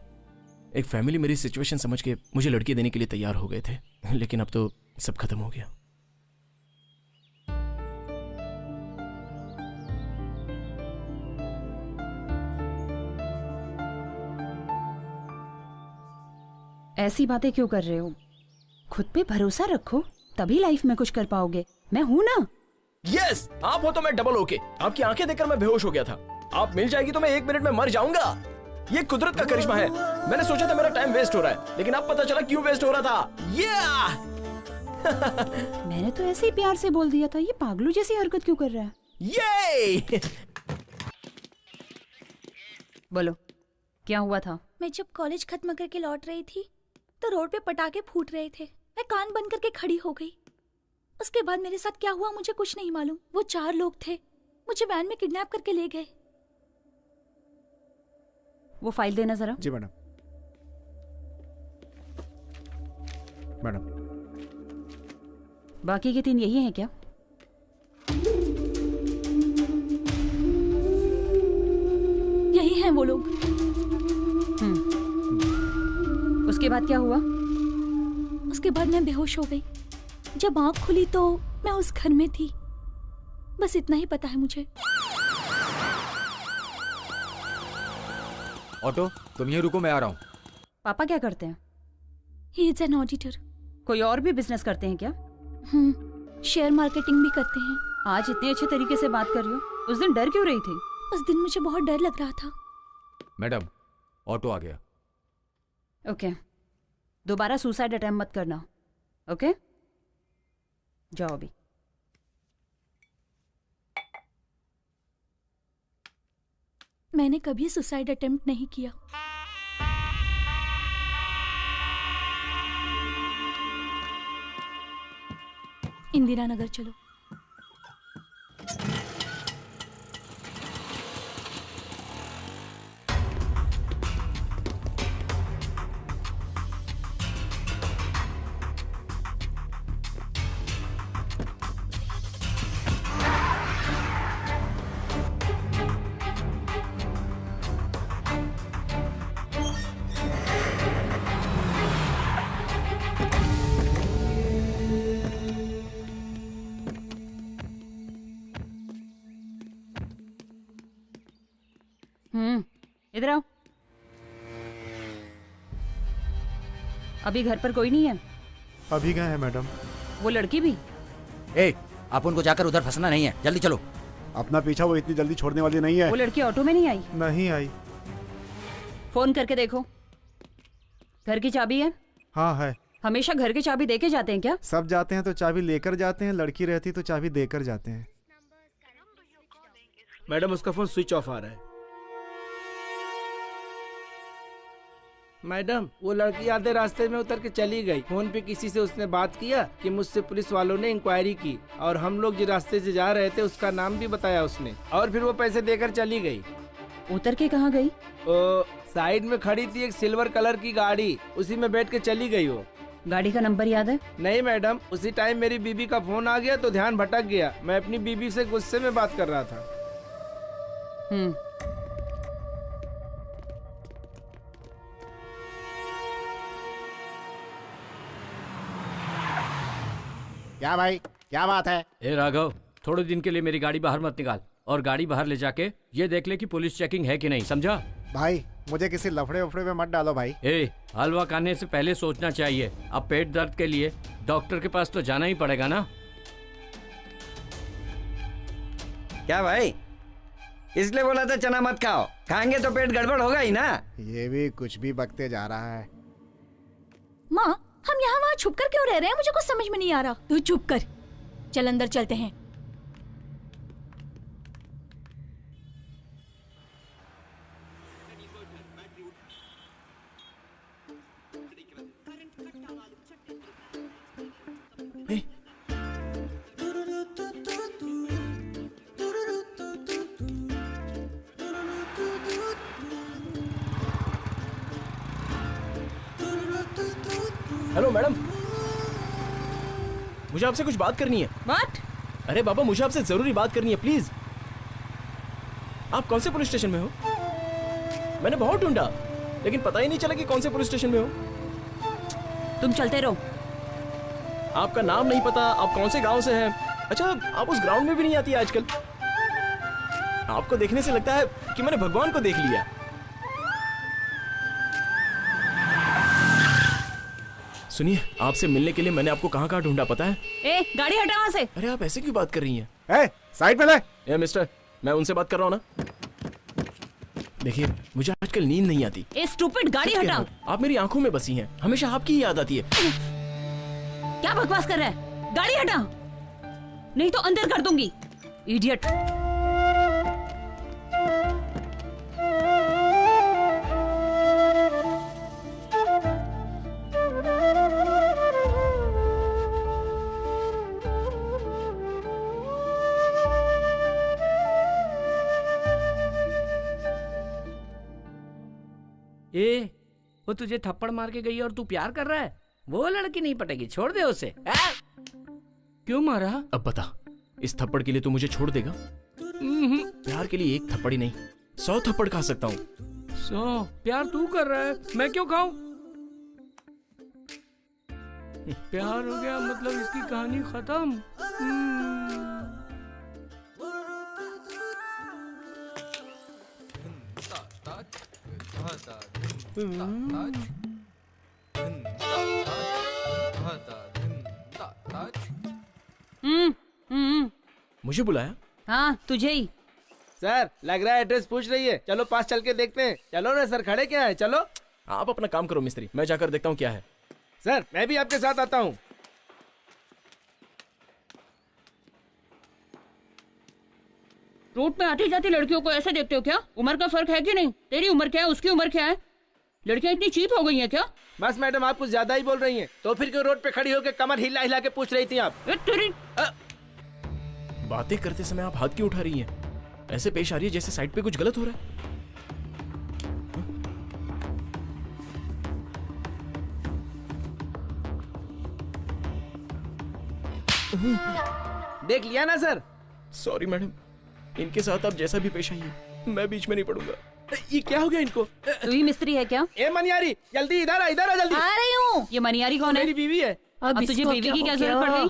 एक फैमिली मेरी सिचुएशन समझ के मुझे लड़की देने के लिए तैयार हो गए थे, लेकिन अब तो सब खत्म हो गया। ऐसी बातें क्यों कर रहे हो? खुद पे भरोसा रखो, तभी लाइफ में कुछ कर पाओगे। मैं हूं ना। यस, आप हो तो मैं डबल ओके। आपकी आंखें देखकर मैं बेहोश हो गया था। आप मिल जाएगी तो मैं 1 मिनट में मर जाऊंगा। ये कुदरत का करिश्मा है। मैंने सोचा था मेरा टाइम वेस्ट हो रहा है, लेकिन अब पता चला क्यों वेस्ट हो रहा था। मैंने तो ऐसे ही प्यार से बोल दिया था। ये पागलों जैसी हरकत क्यों कर रहा है? ये बोलो, क्या हुआ था? मैं जब कॉलेज खत्म करके लौट रही थी तो रोड पे पटाखे फूट रहे थे। मैं कान बंद करके खड़ी हो गई। उसके बाद मेरे साथ क्या हुआ मुझे कुछ नहीं मालूम। वो 4 लोग थे, मुझे वैन में किडनैप करके ले गए। वो फाइल देना जरा। जी मैडम। मैडम, बाकी के 3 यही हैं क्या? यही हैं वो लोग। उसके बाद क्या हुआ? उसके बाद मैं बेहोश हो गई। जब आंख खुली तो मैं उस घर में थी। बस इतना ही पता है मुझे। ऑटो, तुम यहीं रुको, मैं आ रहा हूँ। पापा क्या करते हैं? He is an auditor. कोई और भी बिजनेस करते हैं क्या? शेयर मार्केटिंग भी करते हैं। आज इतने अच्छे तरीके से बात कर रही हो, उस दिन डर क्यों रही थी? उस दिन मुझे बहुत डर लग रहा था। मैडम, ऑटो आ गया। ओके, दोबारा सुसाइड अटेम्प्ट मत करना। ओके, जाओ अभी। मैंने कभी सुसाइड अटेम्प्ट नहीं किया। इंदिरा नगर चलो। इधर आओ। अभी घर पर कोई नहीं है? अभी गए हैं मैडम। वो लड़की भी? ए, आप उनको जाकर उधर फंसना नहीं है, जल्दी चलो। अपना पीछा वो इतनी जल्दी छोड़ने वाली नहीं है। वो लड़की ऑटो में नहीं आई? नहीं आई। फोन करके देखो। घर की चाबी है? हाँ है। हमेशा घर की चाबी देके जाते हैं क्या? सब जाते हैं तो चाबी लेकर जाते हैं, लड़की रहती तो चाबी देकर जाते हैं। मैडम उसका फोन स्विच ऑफ आ रहा है। मैडम वो लड़की आधे रास्ते में उतर के चली गई। फोन पे किसी से उसने बात किया कि मुझसे पुलिस वालों ने इंक्वायरी की और हम लोग जिस रास्ते से जा रहे थे उसका नाम भी बताया उसने, और फिर वो पैसे देकर चली गई। उतर के कहाँ गई? साइड में खड़ी थी एक सिल्वर कलर की गाड़ी, उसी में बैठ के चली गई वो। गाड़ी का नंबर याद है? नहीं मैडम, उसी टाइम मेरी बीबी का फोन आ गया तो ध्यान भटक गया। मैं अपनी बीबी से गुस्से में बात कर रहा था। क्या भाई, क्या बात है? ए राघव, थोड़े दिन के लिए मेरी गाड़ी बाहर मत निकाल, और गाड़ी बाहर ले जाके ये देख ले कि पुलिस चेकिंग है कि नहीं, समझा? भाई मुझे किसी लफड़े वफड़े में मत डालो भाई। ए, हलवा खाने से पहले सोचना चाहिए। अब पेट दर्द के लिए डॉक्टर के पास तो जाना ही पड़ेगा ना। क्या भाई, इसलिए बोला था चना मत खाओ, खाएंगे तो पेट गड़बड़ होगा ही ना। ये भी कुछ भी बकते जा रहा है। माँ, हम यहाँ वहाँ छुप कर क्यों रह रहे हैं? मुझे कुछ समझ में नहीं आ रहा। तू चुप कर, चल अंदर चलते हैं। हेलो मैडम, मुझे आपसे कुछ बात करनी है। What? अरे बाबा, मुझे आपसे जरूरी बात करनी है, प्लीज। आप कौन से पुलिस स्टेशन में हो? मैंने बहुत ढूंढा लेकिन पता ही नहीं चला कि कौन से पुलिस स्टेशन में हो। तुम चलते रहो। आपका नाम नहीं पता, आप कौन से गांव से हैं। अच्छा, आप उस ग्राउंड में भी नहीं आती आजकल। आपको देखने से लगता है कि मैंने भगवान को देख लिया। सुनिए, आपसे मिलने के लिए मैंने आपको कहाँ कहाँ ढूंढा पता है? ए, गाड़ी हटा वहाँ से। अरे आप ऐसे क्यों बात कर रही हैं? साइड में ले। ए मिस्टर, मैं उनसे बात कर रहा हूँ ना। देखिए, मुझे आजकल नींद नहीं आती। ए स्टूपिड, गाड़ी हटाओ। आप मेरी आंखों में बसी हैं, हमेशा आपकी ही याद आती है। क्या बकवास कर रहा है? गाड़ी हटा, नहीं तो अंदर कर दूंगी, इडियट। ए, वो तुझे थप्पड़ मार के गई और तू प्यार कर रहा है? वो लड़की नहीं पटेगी, छोड़ दे उसे। क्यों मारा? अब बता, इस थप्पड़ के लिए तू मुझे छोड़ देगा? प्यार के लिए एक थप्पड़ ही नहीं, 100 थप्पड़ खा सकता हूँ। 100? प्यार तू कर रहा है, मैं क्यों खाऊं? प्यार हो गया मतलब इसकी कहानी खत्म। मुझे बुलाया? हाँ, तुझे ही। सर, लग रहा है एड्रेस पूछ रही है, चलो पास चल के देखते हैं। चलो ना सर, खड़े क्या है, चलो। आप अपना काम करो मिस्त्री, मैं जाकर देखता हूँ क्या है। सर, मैं भी आपके साथ आता हूँ। रोड में आती जाती लड़कियों को ऐसे देखते हो क्या? उम्र का फर्क है कि नहीं? तेरी उम्र क्या है, उसकी उम्र क्या है? लड़कियां इतनी चीप हो गई हैं क्या? बस मैडम, आप कुछ ज्यादा ही बोल रही हैं। तो फिर क्यों रोड पे खड़ी होकर कमर हिला हिला के पूछ रही थी आप? बातें करते समय आप हाथ क्यों उठा रही हैं? ऐसे पेश आ रही है जैसे साइड पे कुछ गलत हो रहा है। देख लिया ना सर? सॉरी मैडम, इनके साथ आप जैसा भी पेश आइए, मैं बीच में नहीं पड़ूंगा। ये क्या हो गया इनको? तू ही मिस्त्री है क्या? ए मनियारी, जल्दी इधर आ, इधर आ जल्दी। आ रही हूँ। ये मनियारी कौन है? मेरी बीवी है। अब तुझे बीवी की क्या जरूरत पड़ गई?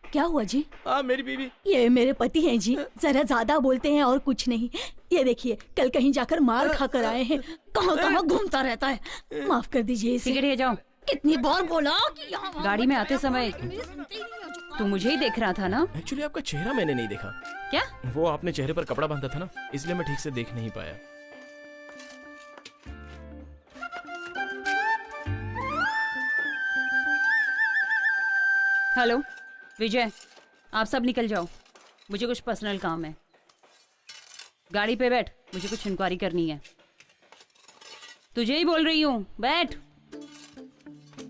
क्या हुआ जी? हाँ, मेरी बीवी। ये मेरे पति हैं जी, जरा ज्यादा बोलते हैं और कुछ नहीं। ये देखिए, कल कहीं जाकर मार खा कर आए हैं, कहाँ कहाँ घूमता रहता है। माफ कर दीजिए इसे। सिगरेट ले जाओ। कितनी बार बोला कि यहाँ गाड़ी में आते समय तू मुझे ही देख रहा था ना? एक्चुअली आपका चेहरा मैंने नहीं देखा। क्या? वो आपने चेहरे पर कपड़ा बांधा था ना, इसलिए मैं ठीक से देख नहीं पाया। हेलो विजय, आप सब निकल जाओ, मुझे कुछ पर्सनल काम है। गाड़ी पे बैठ, मुझे कुछ इंक्वायरी करनी है। तुझे ही बोल रही हूँ, बैठ।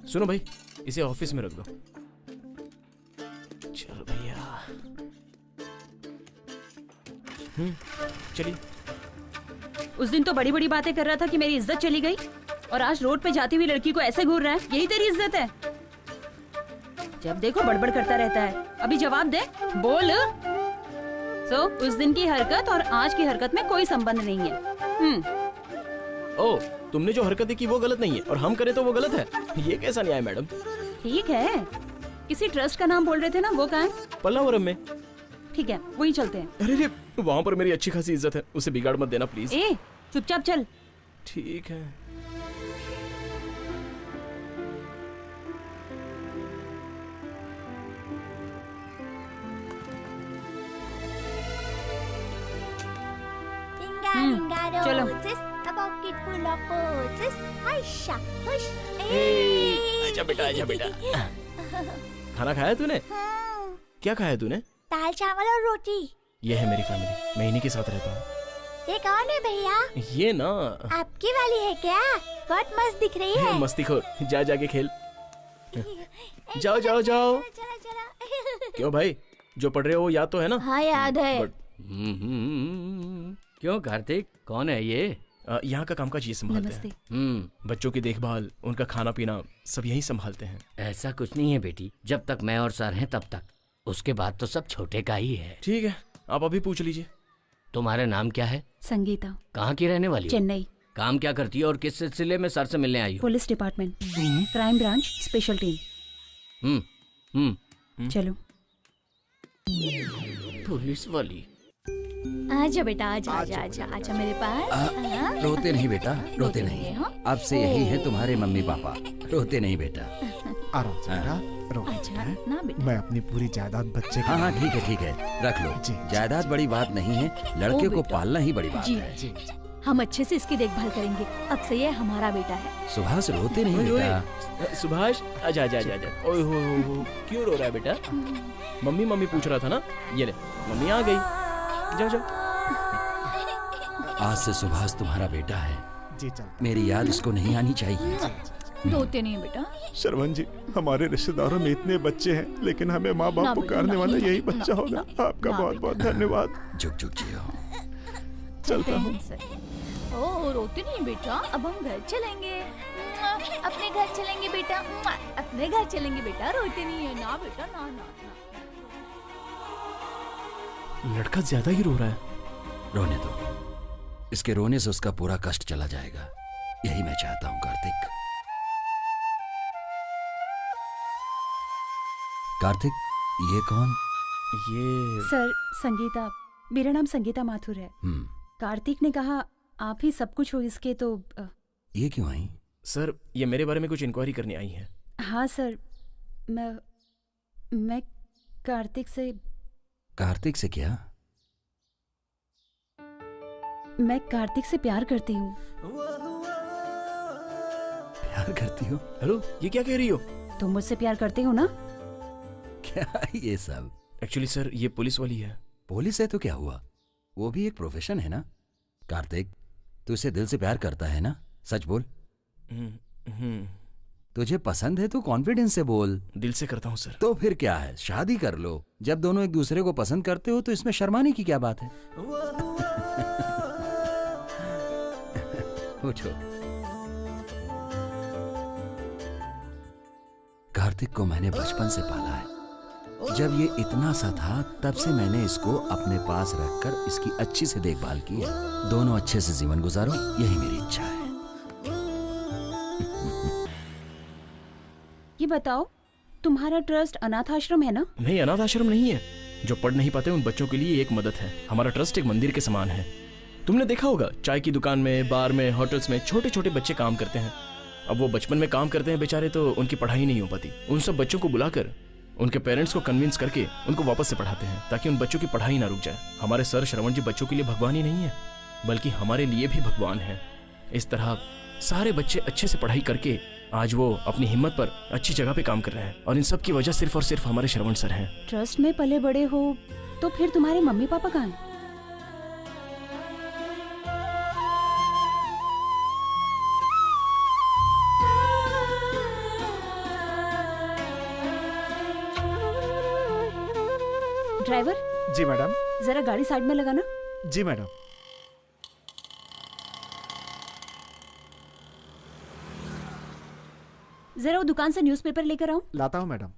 सुनो भाई, इसे ऑफिस में रख दो। चलो भैया। चलिए। उस दिन तो बड़ी बड़ी बातें कर रहा था कि मेरी इज्जत चली गई, और आज रोड पे जाती हुई लड़की को ऐसे घूर रहा है। यही तेरी इज्जत है? जब देखो बड़बड़ करता रहता है। अभी जवाब दे, बोल। उस दिन की हरकत और आज की हरकत में कोई संबंध नहीं है। ओ, तुमने जो हरकतें की वो गलत नहीं है, और हम करें तो वो गलत है। ये कैसा न्याय मैडम? ठीक है, किसी ट्रस्ट का नाम बोल रहे थे ना, वो कहाँ है? पल्लावरम में। ठीक है, वही चलते हैं। अरे वहाँ पर मेरी अच्छी खासी इज्जत है, उसे बिगाड़ मत देना प्लीज। ए, चुपचाप चल। ठीक है। चलो। आजा बेटा, आजा बेटा। खाना खाया तूने? क्या खाया तूने? दाल चावल और रोटी। ये है मेरी फैमिली, मैं इन्हीं के साथ रहता हूँ। ये कौन है भैया? ये ना आपकी वाली है क्या? बहुत मस्त दिख रही है। मस्तीखोर, जा जाके खेल। जाओ जाओ जाओ। क्यों भाई, जो पढ़ रहे हो वो याद तो है ना? हाँ याद है। क्यों कार्तिक, कौन है ये? यहाँ का कामकाज ये संभालते हैं। बच्चों की देखभाल, उनका खाना पीना सब यही संभालते हैं। ऐसा कुछ नहीं है बेटी, जब तक मैं और सर हैं तब तक, उसके बाद तो सब छोटे का ही है। ठीक है, आप अभी पूछ लीजिए। तुम्हारा नाम क्या है? संगीता। कहाँ की रहने वाली हो? चेन्नई। काम क्या करती है और किस सिलसिले में सर से मिलने आई हो? Police department, crime branch, special team. चलो। पुलिस वाली। आजा बेटा, आजा आजा आजा आजा मेरे पास। रोते नहीं बेटा, रोते नहीं। अब से यही है तुम्हारे मम्मी पापा, रोते नहीं बेटा। आराम से बेटा, रो ना बेटा। मैं अपनी पूरी जायदाद बच्चे हाँ हाँ ठीक है ठीक है, रख लो। जायदाद बड़ी बात नहीं है, लड़के को पालना ही बड़ी बात है। हम अच्छे से इसकी देखभाल करेंगे। अब से ये हमारा बेटा है। सुभाष रोते नहीं बेटा। सुभाष, आजा आजा आजा। ओए हो, क्यों रो रहा है बेटा? मम्मी मम्मी पूछ रहा था ना। ये ले, मम्मी आ गई। जाओ जाओ। आज से सुभाष तुम्हारा बेटा है। जी चल। मेरी याद इसको नहीं आनी चाहिए। रोते नहीं बेटा। श्रवण जी, हमारे रिश्तेदारों में इतने बच्चे हैं, लेकिन हमें माँ बाप पुकारने वाला यही बच्चा होगा। आपका बहुत बहुत धन्यवाद। झुक झुक जियो। चलता हूँ। ओ, रोते नहीं बेटा, अब हम घर चलेंगे। अपने घर चलेंगे बेटा, अपने घर चलेंगे बेटा। रोते नहीं है ना बेटा, ना ना ना। लड़का ज्यादा ही रो रहा है। रोने दो, इसके रोने से उसका पूरा कष्ट चला जाएगा, यही मैं चाहता हूँ। कार्तिक, कार्तिक, ये कौन? ये सर, संगीता। मेरा नाम संगीता माथुर है। कार्तिक ने कहा आप ही सब कुछ हो इसके, तो ये क्यों आई? सर, ये मेरे बारे में कुछ इंक्वायरी करने आई है। हाँ सर, मैं कार्तिक से। कार्तिक से क्या? मैं कार्तिक से प्यार करती हूँ। प्यार करती हो? हेलो, ये क्या कह रही हो? तुम मुझसे प्यार करते हो ना? क्या ये सब? एक्चुअली सर, ये पुलिस वाली है। पुलिस है तो क्या हुआ, वो भी एक प्रोफेशन है ना। कार्तिक, तू इसे दिल से प्यार करता है ना? सच बोल। तुझे पसंद है तो कॉन्फिडेंस से बोल। दिल से करता हूँ सर। तो फिर क्या है, शादी कर लो। जब दोनों एक दूसरे को पसंद करते हो तो इसमें शर्माने की क्या बात है? उठो। कार्तिक को मैंने बचपन से पाला है। जब ये इतना सा था तब से मैंने इसको अपने पास रखकर इसकी अच्छी से देखभाल की है। दोनों अच्छे से जीवन गुजारो, यही मेरी इच्छा है। ये बताओ, तुम्हारा ट्रस्ट अनाथ आश्रम है ना? नहीं, अनाथ आश्रम नहीं है। जो पढ़ नहीं पाते उन बच्चों के लिए एक मदद है। हमारा ट्रस्ट एक मंदिर के समान है। तुमने देखा होगा, चाय की दुकान में, बार में, होटल्स में छोटे छोटे बच्चे काम करते हैं। अब वो बचपन में काम करते हैं बेचारे, तो उनकी पढ़ाई नहीं हो पाती। उन सब बच्चों को बुलाकर उनके पेरेंट्स को कन्विंस करके उनको वापस से पढ़ाते हैं, ताकि उन बच्चों की पढ़ाई ना रुक जाए। हमारे सर श्रवण जी बच्चों के लिए भगवान ही नहीं है, बल्कि हमारे लिए भी भगवान है। इस तरह सारे बच्चे अच्छे से पढ़ाई करके आज वो अपनी हिम्मत पर अच्छी जगह पे काम कर रहे हैं और इन सब की वजह सिर्फ और सिर्फ हमारे श्रवण सर हैं। ट्रस्ट में पले बड़े हो तो फिर तुम्हारे मम्मी पापा कहाँ हैं? ड्राइवर जी मैडम। जरा गाड़ी साइड में लगाना। जी मैडम। जरा वो दुकान से न्यूज़पेपर लेकर आओ। लाता हूँ मैडम।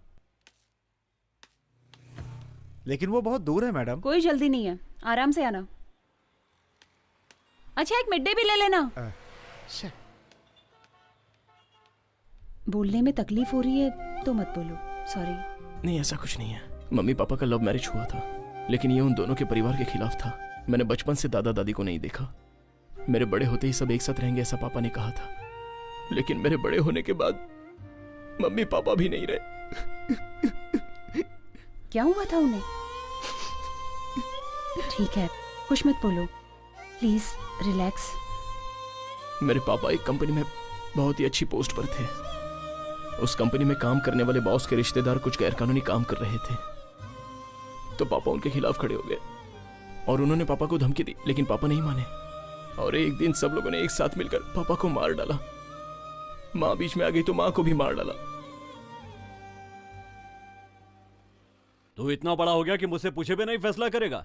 लेकिन वो बहुत दूर है मैडम। कोई जल्दी नहीं है, आराम से आना। अच्छा एक मिड डे भी ले लेना। बोलने में तकलीफ हो रही है तो मत बोलो, सॉरी। नहीं ऐसा कुछ नहीं है। मम्मी पापा का लव मैरिज हुआ था, लेकिन ये उन दोनों के परिवार के खिलाफ था। मैंने बचपन से दादा दादी को नहीं देखा। मेरे बड़े होते ही सब एक साथ रहेंगे ऐसा पापा ने कहा था, लेकिन मेरे बड़े होने के बाद मम्मी पापा भी नहीं रहे। क्या हुआ था उन्हें? ठीक है, कुछ मत बोलो, प्लीज रिलैक्स। मेरे पापा एक कंपनी में बहुत ही अच्छी पोस्ट पर थे। उस कंपनी में काम करने वाले बॉस के रिश्तेदार कुछ गैरकानूनी काम कर रहे थे, तो पापा उनके खिलाफ खड़े हो गए और उन्होंने पापा को धमकी दी, लेकिन पापा नहीं माने और एक दिन सब लोगों ने एक साथ मिलकर पापा को मार डाला। माँ बीच में आ गई तो माँ को भी मार डाला। तू इतना बड़ा हो गया कि मुझसे पूछे बिना ही फैसला करेगा,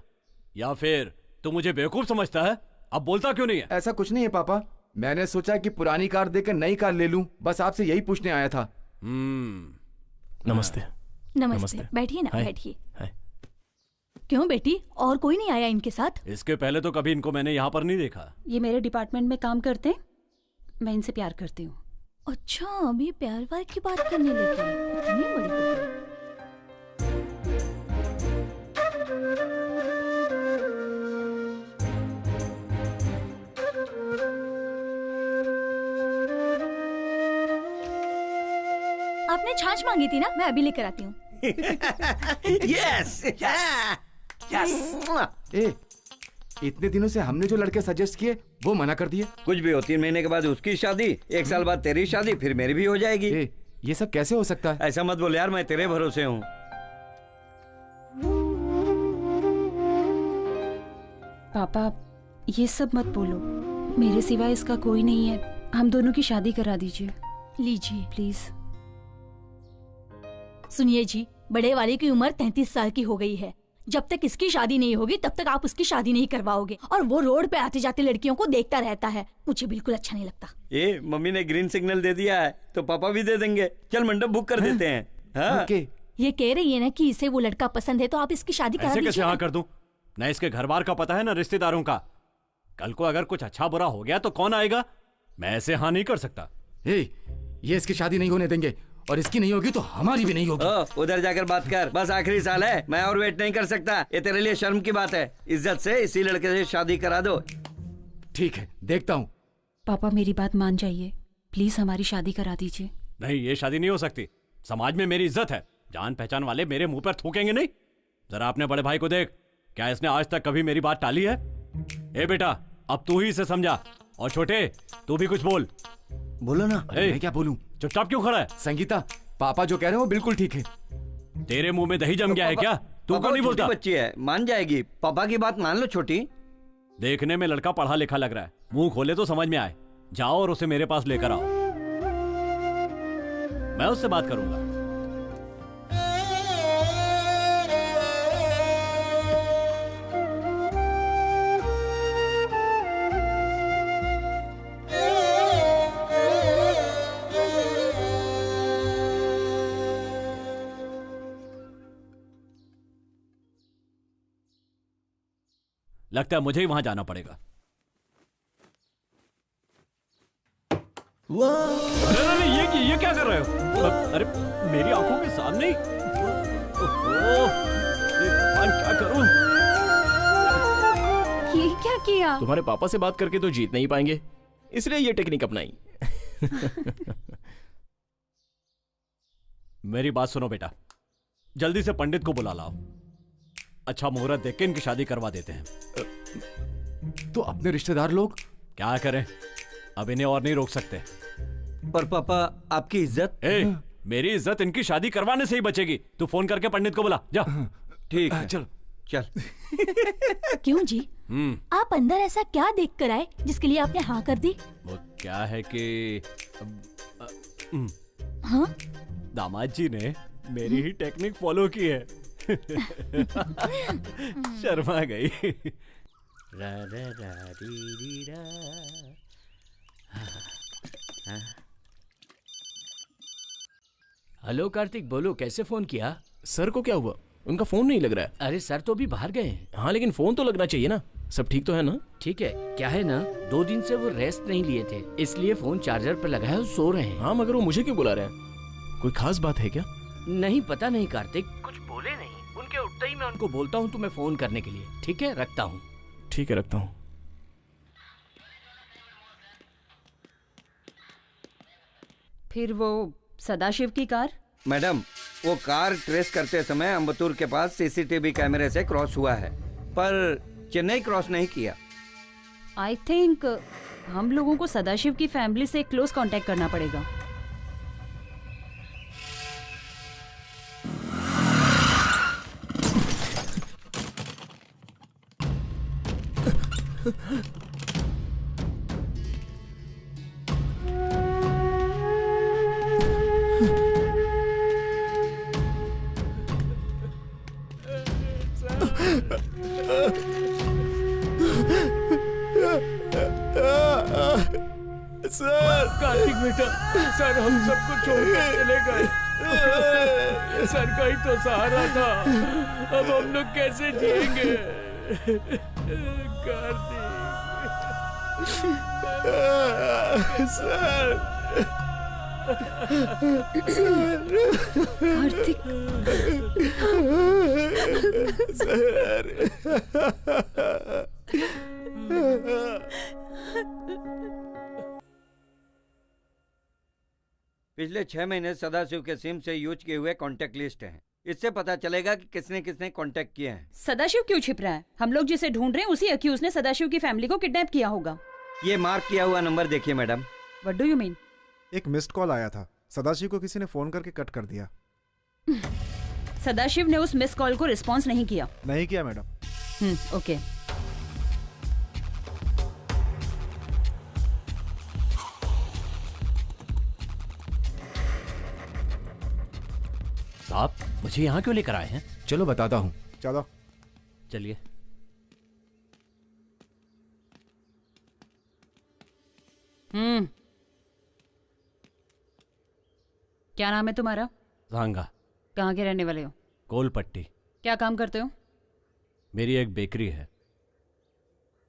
या फिर तू मुझे बेवकूफ समझता है? अब बोलता क्यों नहीं है? ऐसा कुछ नहीं है पापा, मैंने सोचा कि पुरानी कार देकर नई कार ले लूं, बस आपसे यही पूछने आया था। नमस्ते। नमस्ते, बैठिए ना, हाय। बैठिए। क्यों बेटी, और कोई नहीं आया इनके साथ? इसके पहले तो कभी इनको मैंने यहाँ पर नहीं देखा। ये मेरे डिपार्टमेंट में काम करते हैं, मैं इनसे प्यार करती हूँ। अच्छा, अभी प्यार वार की बात करने लगी, इतनी बड़ी हो गई। आपने छाछ मांगी थी ना, मैं अभी लेकर आती हूँ। यस ए, इतने दिनों से हमने जो लड़के सजेस्ट किए वो मना कर दिए। कुछ भी हो, 3 महीने के बाद उसकी शादी, 1 साल बाद तेरी शादी, फिर मेरी भी हो जाएगी। ये सब कैसे हो सकता है? ऐसा मत बोल यार, मैं तेरे भरोसे हूँ। पापा ये सब मत बोलो, मेरे सिवा इसका कोई नहीं है, हम दोनों की शादी करा दीजिए। लीजिए प्लीज। सुनिए जी, बड़े वाले की उम्र 33 साल की हो गई है। जब तक इसकी शादी नहीं होगी तब तक आप उसकी शादी नहीं करवाओगे, और वो रोड पे आते जाते लड़कियों को देखता रहता है, मुझे बिल्कुल अच्छा नहीं लगता। ए, मम्मी ने ग्रीन सिग्नल दे दिया है तो पापा भी दे देंगे। चल मंडप बुक कर देते हैं। हाँ? ये कह रही है ना कि इसे वो लड़का पसंद है, तो आप इसकी शादी करा ऐसे दीजिए कैसे ना। हाँ कर दूं? न इसके घर बार का पता है ना रिश्तेदारों का। कल को अगर कुछ अच्छा बुरा हो गया तो कौन आएगा? मैं ऐसे हाँ नहीं कर सकता। ये इसकी शादी नहीं होने देंगे, और इसकी नहीं होगी तो हमारी भी नहीं होगी। उधर जाकर बात कर, बस आखिरी साल है, मैं और वेट नहीं कर सकता। ये तेरे लिए शर्म की बात है। इज्जत से इसी लड़के से शादी करा दो। ठीक है, देखता हूँ। पापा मेरी बात मान जाइए, प्लीज हमारी शादी करा दीजिए। नहीं, ये शादी नहीं हो सकती। समाज में मेरी इज्जत है, जान पहचान वाले मेरे मुंह पर थूकेंगे नहीं। जरा अपने बड़े भाई को देख, क्या इसने आज तक कभी मेरी बात टाली है? ए बेटा, अब तू ही इसे समझा, और छोटे तू भी कुछ बोल। बोलो ना। मैं क्या बोलूं? चुपचाप क्यों खड़ा है? संगीता, पापा जो कह रहे हैं वो बिल्कुल ठीक है। तेरे मुंह में दही जम गया है क्या? तू क्यों नहीं बोलता? बच्ची है, मान जाएगी। पापा की बात मान लो छोटी। देखने में लड़का पढ़ा लिखा लग रहा है, मुंह खोले तो समझ में आए। जाओ और उसे मेरे पास लेकर आओ, मैं उससे बात करूंगा। लगता है मुझे ही वहां जाना पड़ेगा। अरे ये क्या कर रहे हो? अरे मेरी आंखों के सामने ही। क्या करूं? ये क्या किया? तुम्हारे पापा से बात करके तो जीत नहीं पाएंगे, इसलिए ये टेक्निक अपनाई। मेरी बात सुनो बेटा, जल्दी से पंडित को बुला लाओ। अच्छा मुहूर्त देख के इनकी शादी करवा देते हैं। तो अपने रिश्तेदार लोग क्या करें? अब इन्हें और नहीं रोक सकते। पर पापा आपकी इज्जत। मेरी इज्जत इनकी शादी करवाने से ही बचेगी। तू फोन करके पंडित को बुला जा। ठीक है, चलो चल। क्यों जी? आप अंदर ऐसा क्या देख कर आए जिसके लिए आपने हाँ कर दी? वो क्या है कि हाँ? दामाद जी ने मेरी ही टेक्निक फॉलो की है। शर्मा गई। रा रा रा री री रा। हेलो कार्तिक, बोलो कैसे फोन किया? सर को क्या हुआ? उनका फोन नहीं लग रहा है। अरे सर तो अभी बाहर गए हैं। हाँ लेकिन फोन तो लगना चाहिए ना। सब ठीक तो है ना? ठीक है। क्या है ना, 2 दिन से वो रेस्ट नहीं लिए थे, इसलिए फोन चार्जर पर लगा है और सो रहे हैं। हाँ मगर वो मुझे क्यों बुला रहे हैं? कोई खास बात है क्या? नहीं पता नहीं कार्तिक, कुछ बोले नहीं। उनके उठते ही मैं उनको बोलता हूँ तुम्हें फोन करने के लिए। ठीक है, रखता हूँ। ठीक है, रखता हूँ। फिर वो सदाशिव की कार? मैडम, वो कार ट्रेस करते समय अम्बतूर के पास सीसीटीवी कैमरे से क्रॉस हुआ है, पर चेन्नई क्रॉस नहीं किया। आई थिंक हम लोगों को सदाशिव की फैमिली से क्लोज कांटेक्ट करना पड़ेगा। सर, कार्तिक बेटा, सर हम सबको छोड़ कर चले गए। सर का ही तो सहारा था, अब हम लोग कैसे जिएंगे? Kartik sir, Kartik sir. पिछले 6 महीने सदाशिव के सिम से यूज किए हुए कॉन्टेक्ट लिस्ट है। इससे पता चलेगा कि किसने किसने कांटेक्ट किए हैं। सदाशिव क्यों छिप रहा है? हम लोग जिसे ढूंढ रहे हैं उसी अक्यूज ने सदाशिव की फैमिली को किडनैप किया होगा। ये मार्क किया हुआ नंबर देखिए madam. What do you mean? एक मिस्ड कॉल आया था, सदाशिव को किसी ने फोन करके कट कर दिया। सदाशिव ने उस मिस कॉल को रिस्पॉन्स नहीं किया? नहीं किया मैडम। ओके। साहब, मुझे यहाँ क्यों लेकर आए हैं? चलो बताता हूँ। चलो चलिए। क्या नाम है तुम्हारा? झांगा। कहाँ के रहने वाले हो? कोलपट्टी। क्या काम करते हो? मेरी एक बेकरी है।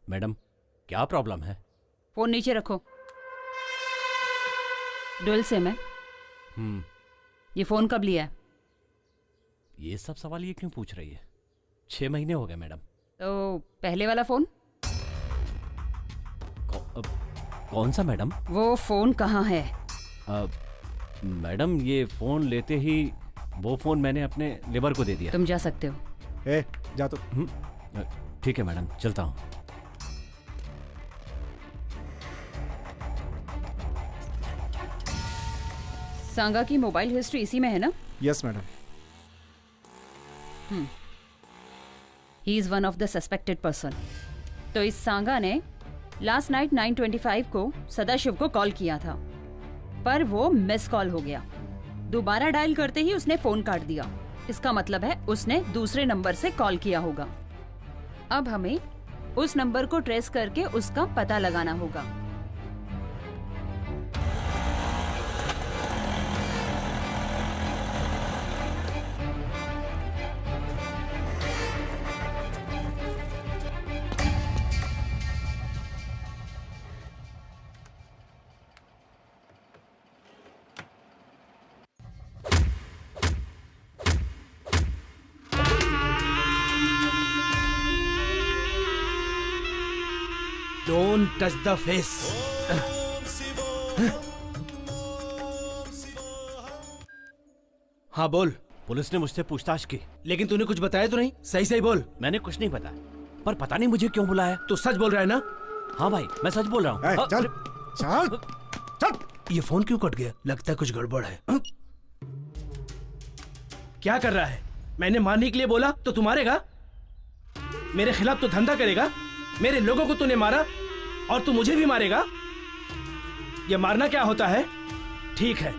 मैडम, क्या प्रॉब्लम है? फोन नीचे रखो। डुअल सिम है। ये फोन कब लिया है? ये सब सवाल ये क्यों पूछ रही है? 6 महीने हो गए मैडम। तो पहले वाला फोन? कौन सा मैडम? वो फोन कहाँ है? मैडम, ये फोन लेते ही वो फोन मैंने अपने लेबर को दे दिया। तुम जा सकते हो। जा तो। ठीक है मैडम, चलता हूँ। सांगा की मोबाइल हिस्ट्री इसी में है ना? Yes madam. He is one of the suspected person. तो इस सांगा ने लास्ट नाइट 9:25 को सदाशिव को कॉल किया था, पर वो मिस कॉल हो गया। दोबारा डायल करते ही उसने फोन काट दिया। इसका मतलब है उसने दूसरे नंबर से कॉल किया होगा। अब हमें उस नंबर को ट्रेस करके उसका पता लगाना होगा। Don't touch the face. हाँ बोल। पुलिस ने मुझसे पूछताछ की, लेकिन तूने कुछ बताया तो नहीं? सही सही बोल। मैंने कुछ नहीं बताया, पर पता नहीं मुझे क्यों बुलाया। तू सच बोल रहा है ना? हाँ भाई, मैं सच बोल रहा हूँ। चल चल चल। ये फोन क्यों कट गया? लगता है कुछ गड़बड़ है। क्या कर रहा है? मैंने मारने के लिए बोला तो तू मारेगा? मेरे खिलाफ तो धंधा करेगा? मेरे लोगों को तूने मारा और तू मुझे भी मारेगा? ये मारना क्या होता है? ठीक है,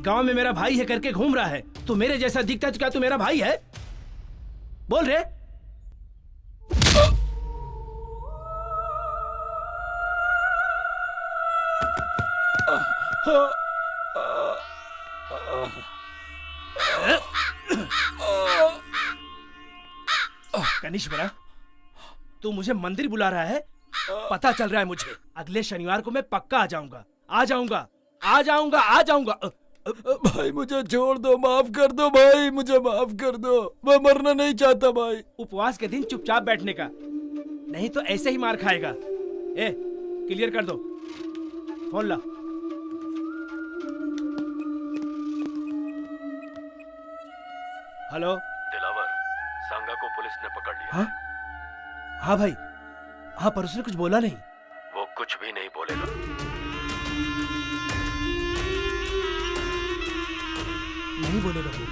गांव में मेरा भाई है करके घूम रहा है। तू मेरे जैसा दिखता है तो क्या तू मेरा भाई है? बोल रे। कनिष्वरा, तू मुझे मंदिर बुला रहा है? पता चल रहा है मुझे। अगले शनिवार को मैं पक्का आ जाऊंगा, आ जाऊंगा, आ जाऊंगा, आ जाऊंगा। भाई मुझे छोड़ दो, माफ कर दो भाई, मुझे माफ कर दो, मैं मरना नहीं चाहता भाई। उपवास के दिन चुपचाप बैठने का, नहीं तो ऐसे ही मार खाएगा। ए, क्लियर कर दो। फोन ला। हेलो दिलावर, सांगा को पुलिस ने पकड़ लिया। हाँ हाँ भाई, हाँ, पर उसने कुछ बोला नहीं। वो कुछ भी नहीं बोलेगा। नहीं बोलेगा वो।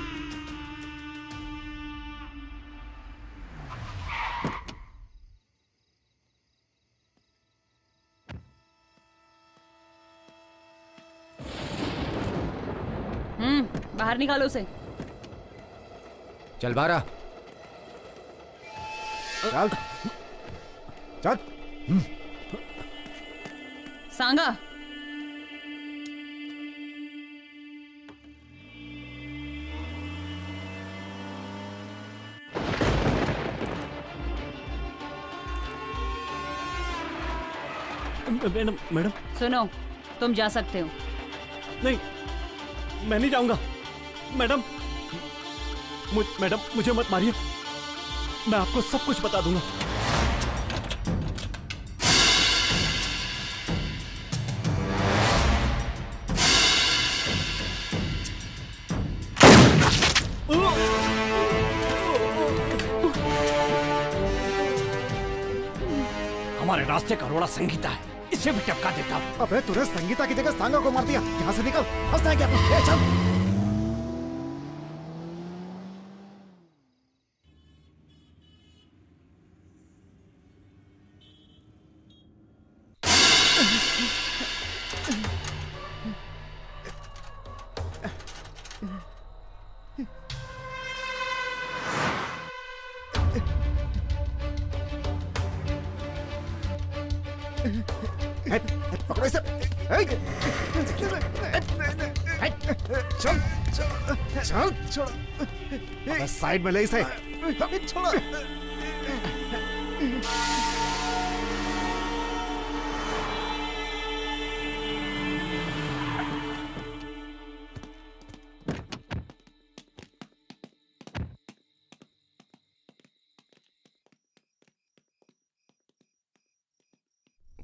बाहर निकालो उसे। चल बारा, चल चल। सांगा, मैडम, मैडम सुनो, तुम जा सकते हो। नहीं, मैं नहीं जाऊंगा। मैडम, मैडम मुझे मत मारिए, मैं आपको सब कुछ बता दूंगा। हमारे रास्ते का रोड़ा संगीता है, इसे भी टपका देता हूं। अबे तूने संगीता की जगह सांगा को मार दिया। यहाँ से निकल, फंसता है क्या? ए, चल। पकड़ो इसे। चल चल चल, साइड में ले इसे। छोड़ो।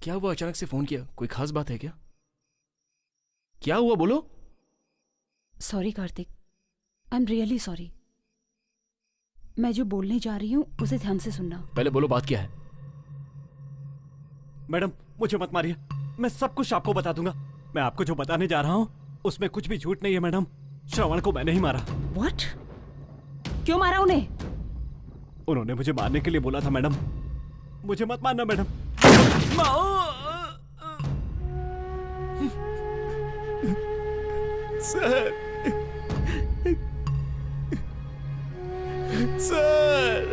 क्या हुआ? अचानक से फोन किया? कोई खास बात है क्या? क्या हुआ बोलो? Sorry Kartik, I am really sorry. मैं जो बोलने जा रही हूँ उसे ध्यान से सुनना। पहले बोलो, बात क्या है? मैडम मुझे मत मारिए, मैं सब कुछ आपको बता दूंगा। मैं आपको जो बताने जा रहा हूँ उसमें कुछ भी झूठ नहीं है मैडम। श्रवण को मैंने ही मारा। व्हाट? क्यों मारा उन्हें? उन्होंने मुझे मारने के लिए बोला था मैडम। मुझे मत मारना मैडम। सर, सर,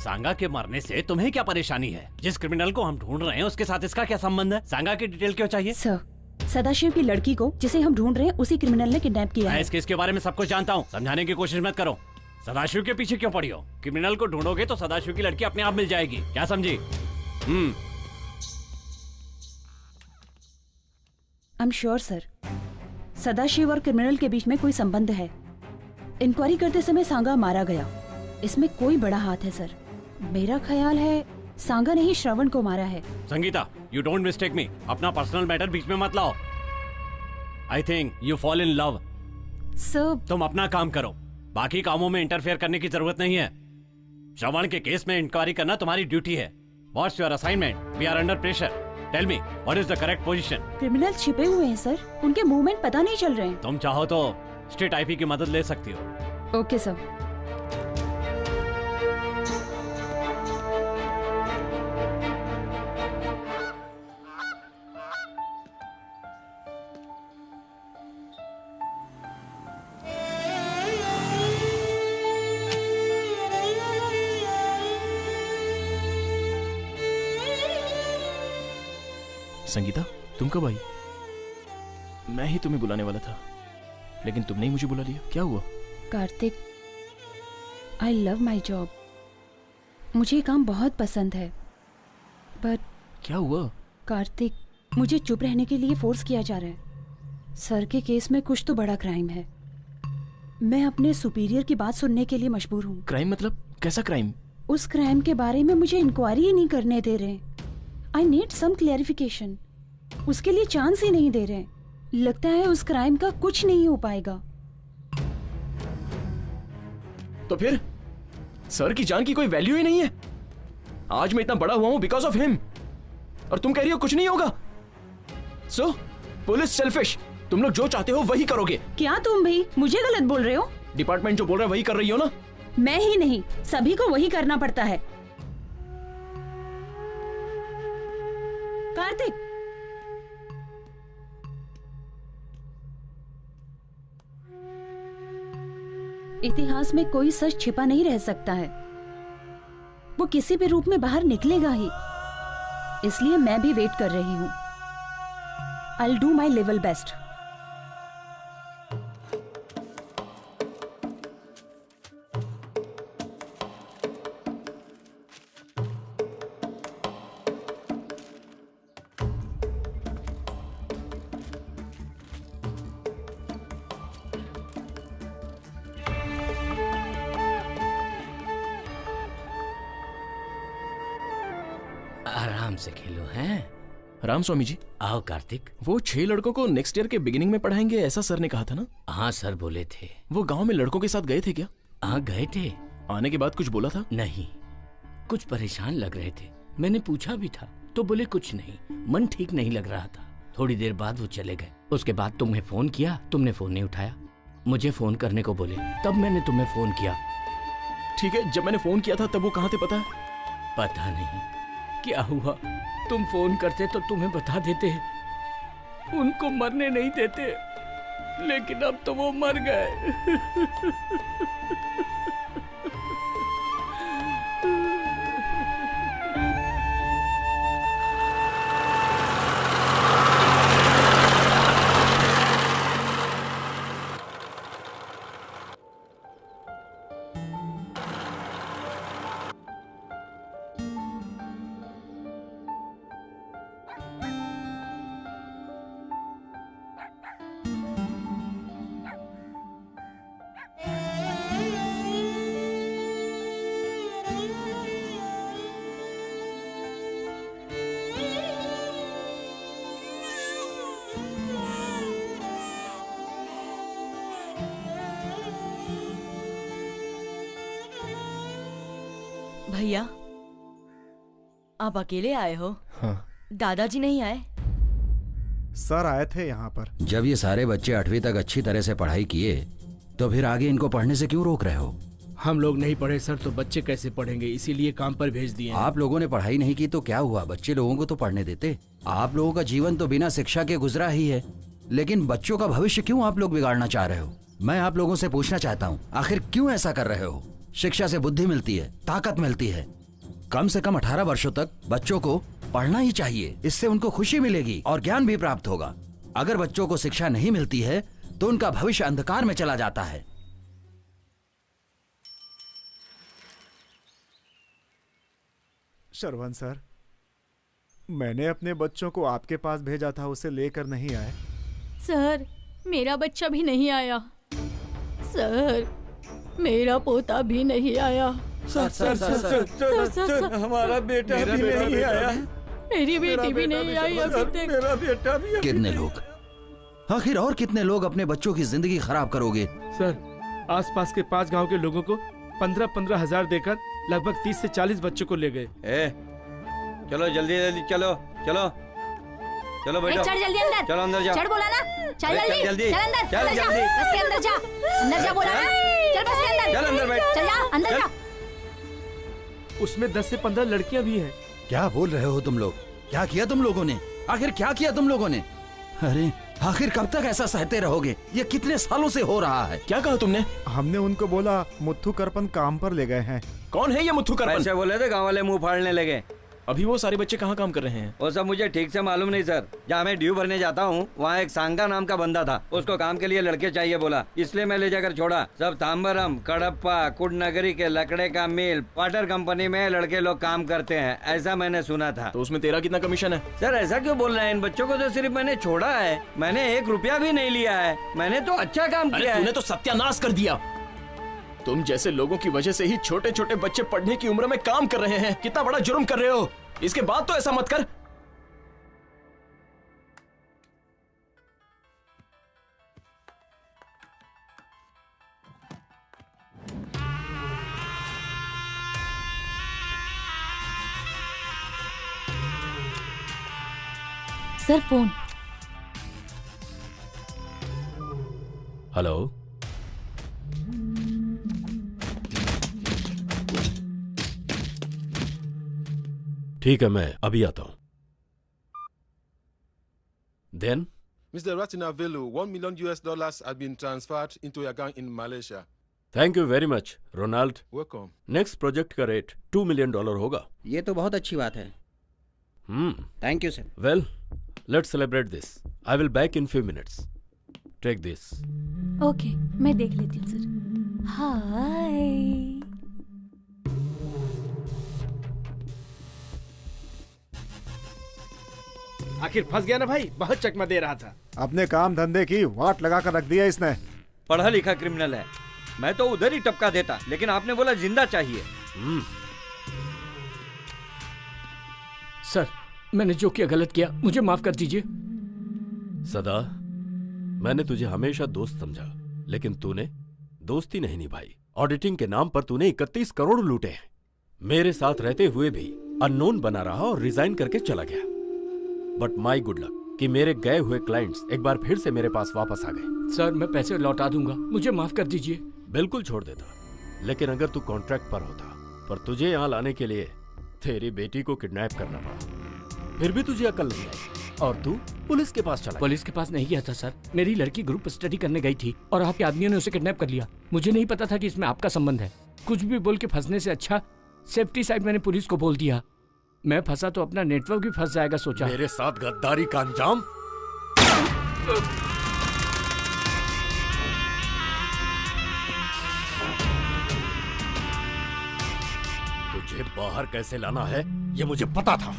सांगा के मरने से तुम्हें क्या परेशानी है? जिस क्रिमिनल को हम ढूंढ रहे हैं उसके साथ इसका क्या संबंध है? सांगा की डिटेल क्यों चाहिए? सर, सदाशिव की लड़की को जिसे हम ढूंढ रहे हैं उसी क्रिमिनल ने किडनैप किया है। मैं इस केस के बारे में सब कुछ जानता हूँ, समझाने की कोशिश मत करो। सदाशिव के पीछे क्यों पड़ी हो? क्रिमिनल को ढूंढोगे तो सदाशिव की लड़की अपने आप मिल जाएगी, क्या समझी? I am sure sir, Sadashiv और क्रिमिनल के बीच में कोई संबंध है। इंक्वायरी करते समय सांगा मारा गया, इसमें कोई बड़ा हाथ है सर। मेरा ख्याल है सांगा ने ही श्रवण को मारा है। संगीता, यू डोंट मिस्टेक मी। अपना पर्सनल मैटर बीच में मत लाओ। I think you fall in love. Sir, तुम अपना काम करो, बाकी कामों में इंटरफेयर करने की जरूरत नहीं है। श्रवण के केस में इंक्वायरी करना तुम्हारी ड्यूटी है। What's your assignment? We are under pressure. Tell me what is the correct position? Criminal छिपे हुए हैं सर, उनके मूवमेंट पता नहीं चल रहे हैं। तुम चाहो तो स्टेट आईपी की मदद ले सकती हो। Okay sir. संगीता, तुम कब आई? मैं ही तुम्हें बुलाने वाला था, लेकिन तुमने ही मुझे बुला लिया। क्या हुआ? Kartik, I love my job. मुझे ये काम बहुत पसंद है, पर क्या हुआ? कार्तिक, मुझे चुप रहने के लिए फोर्स किया जा रहा है। सर के केस में कुछ तो बड़ा क्राइम है। मैं अपने सुपीरियर की बात सुनने के लिए मजबूर हूँ। क्राइम मतलब कैसा क्राइम? उस क्राइम के बारे में मुझे इंक्वायरी ही नहीं करने दे रहे। I need some clarification. उसके लिए चांस ही नहीं दे रहे। लगता है उस क्राइम का कुछ नहीं हो पाएगा। तो फिर सर की जान की कोई वैल्यू ही नहीं है। आज मैं इतना बड़ा हुआ हूं बिकॉज ऑफ हिम, और तुम कह रही हो कुछ नहीं होगा। सो पुलिस सेल्फिश, तुम लोग जो चाहते हो वही करोगे। क्या तुम भी मुझे गलत बोल रहे हो? डिपार्टमेंट जो बोल रहा है वही कर रही हो ना? मैं ही नहीं, सभी को वही करना पड़ता है। कार्तिक, इतिहास में कोई सच छिपा नहीं रह सकता है। वो किसी भी रूप में बाहर निकलेगा ही। इसलिए मैं भी वेट कर रही हूं। I'll do my level best. आराम से खेलो हैं। राम स्वामी जी, आओ कार्तिक। वो 6 लड़कों को नेक्स्ट ईयर के बिगिनिंग में पढ़ाएंगे, ऐसा सर ने कहा था ना? हाँ सर बोले थे। वो गांव में लड़कों के साथ गए थे क्या? हाँ गए थे। आने के बाद कुछ बोला था? नहीं, कुछ परेशान लग रहे थे। मैंने पूछा भी था तो बोले कुछ नहीं, मन ठीक नहीं लग रहा था। थोड़ी देर बाद वो चले गए। उसके बाद तुम्हें फोन किया, तुमने फोन नहीं उठाया। मुझे फोन करने को बोले, तब मैंने तुम्हें फोन किया। ठीक है, जब मैंने फोन किया था तब वो कहाँ थे पता है? पता नहीं क्या हुआ। तुम फोन करते तो तुम्हें बता देते, उनको मरने नहीं देते, लेकिन अब तो वो मर गए। भैया, आप अकेले आए हो? हाँ। दादाजी नहीं आए? सर आए थे यहाँ पर। जब ये सारे बच्चे 8वीं तक अच्छी तरह से पढ़ाई किए तो फिर आगे इनको पढ़ने से क्यों रोक रहे हो? हम लोग नहीं पढ़े सर तो बच्चे कैसे पढ़ेंगे, इसीलिए काम पर भेज दिए। आप लोगों ने पढ़ाई नहीं की तो क्या हुआ? बच्चे लोगों को तो पढ़ने देते। आप लोगों का जीवन तो बिना शिक्षा के गुजरा ही है, लेकिन बच्चों का भविष्य क्यों आप लोग बिगाड़ना चाह रहे हो? मैं आप लोगों से पूछना चाहता हूँ, आखिर क्यों ऐसा कर रहे हो? शिक्षा से बुद्धि मिलती है, ताकत मिलती है। कम से कम 18 वर्षों तक बच्चों को पढ़ना ही चाहिए। इससे उनको खुशी मिलेगी और ज्ञान भी प्राप्त होगा। अगर बच्चों को शिक्षा नहीं मिलती है तो उनका भविष्य अंधकार में चला जाता है। श्रवण सर, मैंने अपने बच्चों को आपके पास भेजा था, उसे लेकर नहीं आए। सर, मेरा बच्चा भी नहीं आया सर, मेरा पोता भी नहीं आया सर, हमारा बेटा भी नहीं आया, मेरी बेटी भी नहीं आई अभी तक। मेरा बेटा भी। कितने लोग, आखिर और कितने लोग अपने बच्चों की जिंदगी खराब करोगे? सर, आसपास के 5 गांव के लोगों को 15-15 हजार देकर लगभग 30 से 40 बच्चों को ले गए। चलो जल्दी जल्दी चलो चलो चलो बेटा, चढ़ जल्दी अंदर, चलो अंदर जाओ। चढ़ बोला ना, चल जल्दी, जल्दी, चल अंदर, चल अंदर जा, जल्दी। बस के अंदर जा, अंदर जा बोला ना, चल बस के अंदर, चल अंदर बैठ, चल जा अंदर जा। उसमें 10 से 15 लड़कियां भी हैं। क्या बोल रहे हो तुम लोग? क्या किया तुम लोगों ने? आखिर क्या किया तुम लोगों ने? अरे आखिर कब तक ऐसा सहते रहोगे? ये कितने सालों से हो रहा है? क्या कहा तुमने? हमने उनको बोला मुथ्थू करपन काम पर ले गए हैं। कौन है ये मुथ्थू करपन? ऐसे बोले थे, गाँव वाले मुंह फाड़ने लगे। अभी वो सारे बच्चे कहाँ काम कर रहे हैं? वो सब मुझे ठीक से मालूम नहीं सर। जहाँ मैं ड्यू भरने जाता हूँ वहाँ एक सांगा नाम का बंदा था, उसको काम के लिए लड़के चाहिए बोला, इसलिए मैं ले जाकर छोड़ा। सब तांबरम, कडप्पा, कुडनगरी के लकड़े का मिल, वाटर कंपनी में लड़के लोग काम करते हैं, ऐसा मैंने सुना था। तो उसमें तेरा कितना कमीशन है? सर ऐसा क्यों बोल रहे हैं? इन बच्चों को तो सिर्फ मैंने छोड़ा है, मैंने 1 रुपया भी नहीं लिया है। मैंने तो अच्छा काम किया है। तूने तो सत्यानाश कर दिया। तुम जैसे लोगों की वजह से ही छोटे छोटे बच्चे पढ़ने की उम्र में काम कर रहे हैं। कितना बड़ा जुर्म कर रहे हो। इसके बाद तो ऐसा मत कर। Sir phone. हेलो, ठीक है, मैं अभी आता हूं। Then Mr. Ratinavelu, $1 million has been transferred into your account in Malaysia. Thank you very much Ronald. Welcome. Next project का रेट $2 मिलियन होगा। ये तो बहुत अच्छी बात है। Thank you sir. Well, let's celebrate this. I will back इन few minutes. Take this. Okay, मैं देख लेती हूँ सर। हाय। आखिर फंस गया ना भाई, बहुत चकमा दे रहा था। अपने काम धंधे की वाट लगा कर रख दिया इसने। पढ़ा लिखा क्रिमिनल है, मैं तो उधर ही टपका देता, लेकिन आपने बोला जिंदा चाहिए। सर, मैंने जो किया गलत किया, मुझे माफ कर दीजिए। सदा, मैंने तुझे हमेशा दोस्त समझा, लेकिन तूने दोस्ती नहीं निभाई। ऑडिटिंग के नाम पर तूने 31 करोड़ लूटे हैं। मेरे साथ रहते हुए भी अननोन बना रहा और रिजाइन करके चला गया। बट माई गुड लक कि मेरे गए हुए क्लाइंट्स एक बार फिर से मेरे पास वापस आ गए। सर, मैं पैसे लौटा दूंगा, मुझे माफ कर दीजिए। बिल्कुल छोड़ देता, लेकिन अगर तू कॉन्ट्रैक्ट पर होता, पर तुझे यहाँ लाने के लिए तेरी बेटी को किडनैप करना पड़ा, फिर भी तुझे अकल नहीं आई और तू पुलिस के पास चला। पुलिस के पास नहीं गया था सर, मेरी लड़की ग्रुप स्टडी करने गई थी और आपके आदमियों ने उसे किडनैप कर लिया। मुझे नहीं पता था कि इसमें आपका संबंध है। कुछ भी बोल के फंसने से अच्छा सेफ्टी साइड मैंने पुलिस को बोल दिया। मैं फंसा तो अपना नेटवर्क भी फंस जाएगा सोचा। मेरे साथ गद्दारी का अंजाम। तुझे बाहर कैसे लाना है ये मुझे पता था।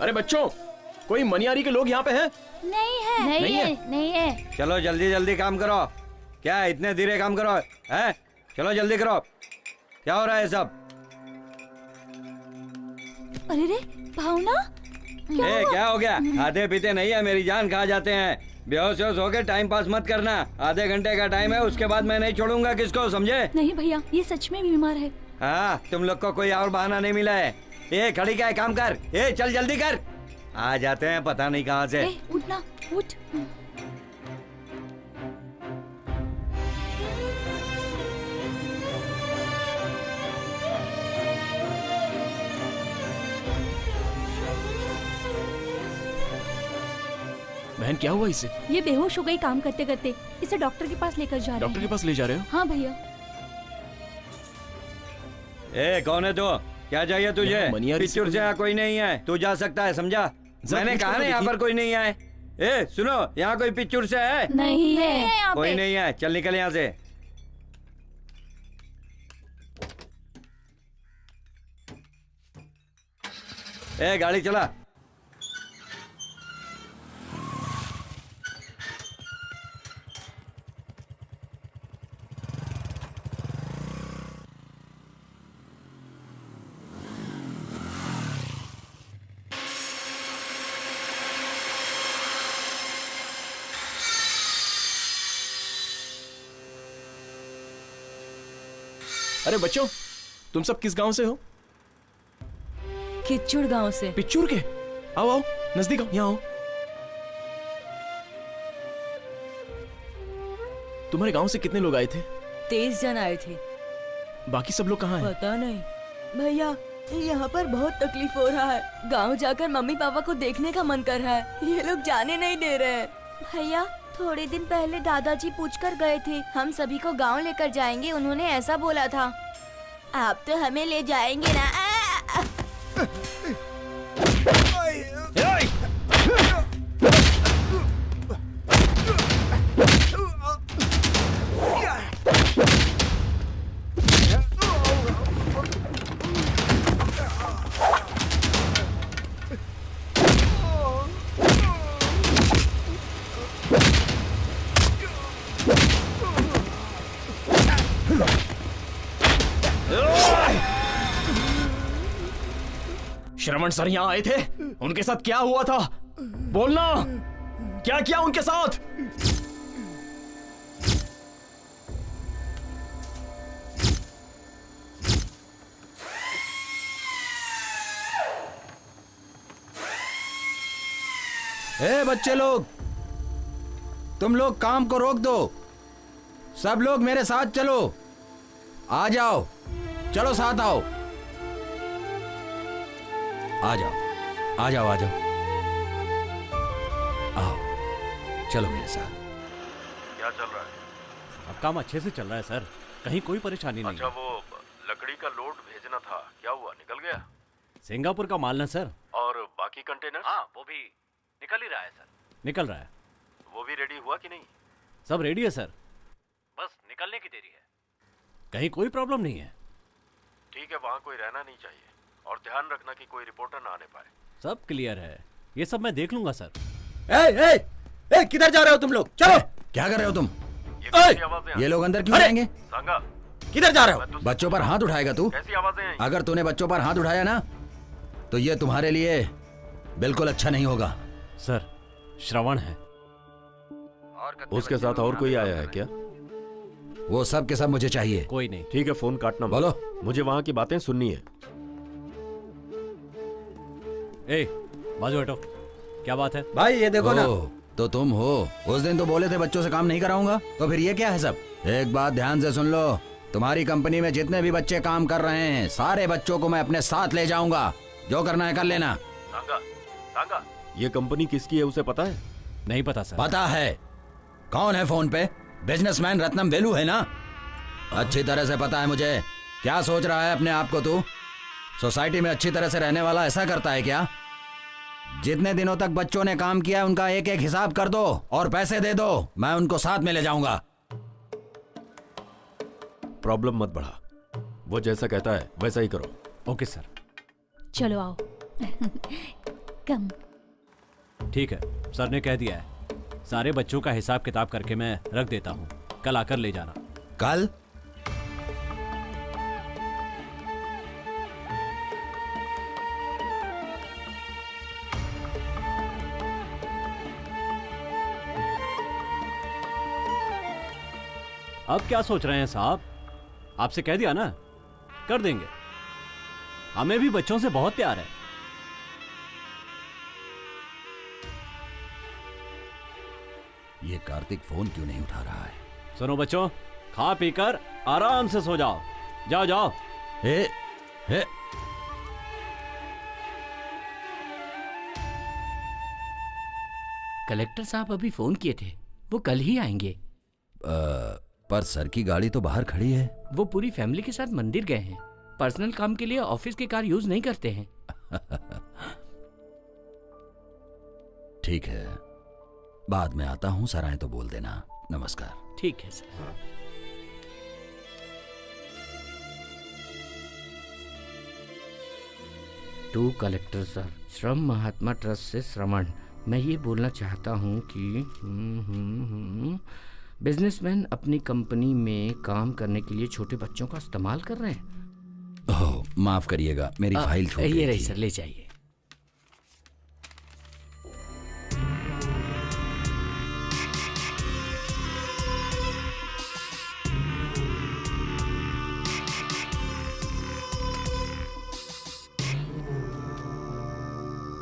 अरे बच्चों, कोई मनियारी के लोग यहाँ पे हैं? नहीं है, नहीं है। चलो जल्दी जल्दी काम करो। क्या इतने धीरे काम करो है? चलो जल्दी करो। क्या हो रहा है सब? अरे रे भावना, क्या हो गया? आधे पीते नहीं है, मेरी जान खा जाते हैं। बेहोश हो के टाइम पास मत करना। आधे घंटे का टाइम है, उसके बाद मैं नहीं छोड़ूंगा किसको, समझे? नहीं भैया, ये सच में बीमार है। हाँ, तुम लोग को कोई और बहाना नहीं मिला है। ये खड़ी क्या है, काम कर। ये चल जल्दी कर। आ जाते हैं पता नहीं कहाँ से। उठना, उठ। बहन, क्या हुआ इसे? ये बेहोश हो गई काम करते करते। इसे डॉक्टर के पास लेकर जा रहे हैं। डॉक्टर के पास ले जा रहे हो? हाँ भैया। कौन है तो? क्या चाहिए तुझे? पिच्चर से यहाँ कोई नहीं है, तू जा सकता है, समझा? मैंने कहा ना यहाँ पर कोई नहीं है। ए सुनो, यहाँ कोई पिच्चर से है? नहीं है, कोई नहीं है, चल निकल यहाँ से। ए गाड़ी चला। अरे बच्चों, तुम सब किस गांव से हो? किच्चुड़ गांव से। पिच्चूर के? आओ आओ, नजदीक आओ, यहाँ आओ। तुम्हारे गांव से कितने लोग आए थे? 23 जन आए थे। बाकी सब लोग कहाँ हैं? पता नहीं भैया, यहाँ पर बहुत तकलीफ हो रहा है। गांव जाकर मम्मी पापा को देखने का मन कर रहा है, ये लोग जाने नहीं दे रहे हैं। भैया थोड़े दिन पहले दादाजी पूछकर गए थे, हम सभी को गांव लेकर जाएंगे, उन्होंने ऐसा बोला था। आप तो हमें ले जाएंगे ना? श्रवण सर यहाँ आए थे, उनके साथ क्या हुआ था? बोलना, क्या किया उनके साथ? ए बच्चे लोग, तुम लोग काम को रोक दो, सब लोग मेरे साथ चलो। आ जाओ, चलो साथ आओ। आ जाओ आ जाओ आ जाओ, आओ चलो मेरे साथ। क्या चल रहा है? अब काम अच्छे से चल रहा है सर, कहीं कोई परेशानी नहीं। अच्छा, वो लकड़ी का लोड भेजना था, क्या हुआ, निकल गया? सिंगापुर का माल ना सर। और बाकी कंटेनर? हाँ वो भी निकल ही रहा है सर। निकल रहा है। वो भी रेडी हुआ कि नहीं? सब रेडी है सर, बस निकलने की देरी है। कहीं कोई प्रॉब्लम नहीं है। ठीक है, वहाँ कोई रहना नहीं चाहिए, और ध्यान रखना कि कोई रिपोर्टर ना आने पाए। सब क्लियर है, ये सब मैं देख लूंगा सर। किधर जा रहे हो तुम लोग? चलो। क्या कर रहे हो तुम? ये लोग अंदर क्यों जाएंगे? सांगा, किधर जा रहे हो? बच्चों पर हाथ उठाएगा तू? कैसी आवाजें हैं? अगर तूने बच्चों पर हाथ उठाया ना, तो ये तुम्हारे लिए बिल्कुल अच्छा नहीं होगा। सर, श्रवण है। उसके साथ और कोई आया है क्या? वो सब के सब मुझे चाहिए। कोई नहीं। ठीक है, फोन काटना। बोलो। मुझे वहाँ की बातें सुननी है। ए, बाजू हटो, क्या बात है? भाई ये देखो ना। तो तुम हो, उस दिन तो बोले थे बच्चों से काम नहीं कराऊंगा, तो फिर ये क्या है सब? एक बात ध्यान से सुन लो, तुम्हारी कंपनी में जितने भी बच्चे काम कर रहे हैं, सारे बच्चों को मैं अपने साथ ले जाऊंगा। जो करना है कर लेना। सांगा, सांगा, ये कंपनी किसकी है उसे पता है? नहीं पता सर। पता है। कौन है फोन पे? बिजनेसमैन रत्नम वेलू है ना? अच्छी तरह से पता है मुझे। क्या सोच रहा है अपने आप को तू? सोसाइटी में अच्छी तरह से रहने वाला ऐसा करता है क्या? जितने दिनों तक बच्चों ने काम किया उनका एक एक हिसाब कर दो और पैसे दे दो, मैं उनको साथ में ले जाऊंगा। प्रॉब्लम मत बढ़ा, वो जैसा कहता है वैसा ही करो। Okay sir. चलो आओ। कम। ठीक है, सर ने कह दिया है, सारे बच्चों का हिसाब किताब करके मैं रख देता हूँ, कल आकर ले जाना। कल? अब क्या सोच रहे हैं साहब? आपसे कह दिया ना, कर देंगे। हमें भी बच्चों से बहुत प्यार है। ये कार्तिक फोन क्यों नहीं उठा रहा है? सुनो बच्चों, खा पीकर आराम से सो जाओ। जाओ जाओ। हे कलेक्टर साहब अभी फोन किए थे, वो कल ही आएंगे। पर सर की गाड़ी तो बाहर खड़ी है। वो पूरी फैमिली के साथ मंदिर गए हैं। पर्सनल काम के लिए ऑफिस की कार यूज नहीं करते हैं। ठीक है, बाद में आता हूँ, सर आए तो बोल देना। नमस्कार। ठीक है सर। टू कलेक्टर सर, श्रम महात्मा ट्रस्ट से श्रवण। मैं ये बोलना चाहता हूँ कि बिजनेसमैन अपनी कंपनी में काम करने के लिए छोटे बच्चों का इस्तेमाल कर रहे हैं। ओह, माफ करिएगा, मेरी फाइल छूट गई ये रही थी। सर, ले जाइए।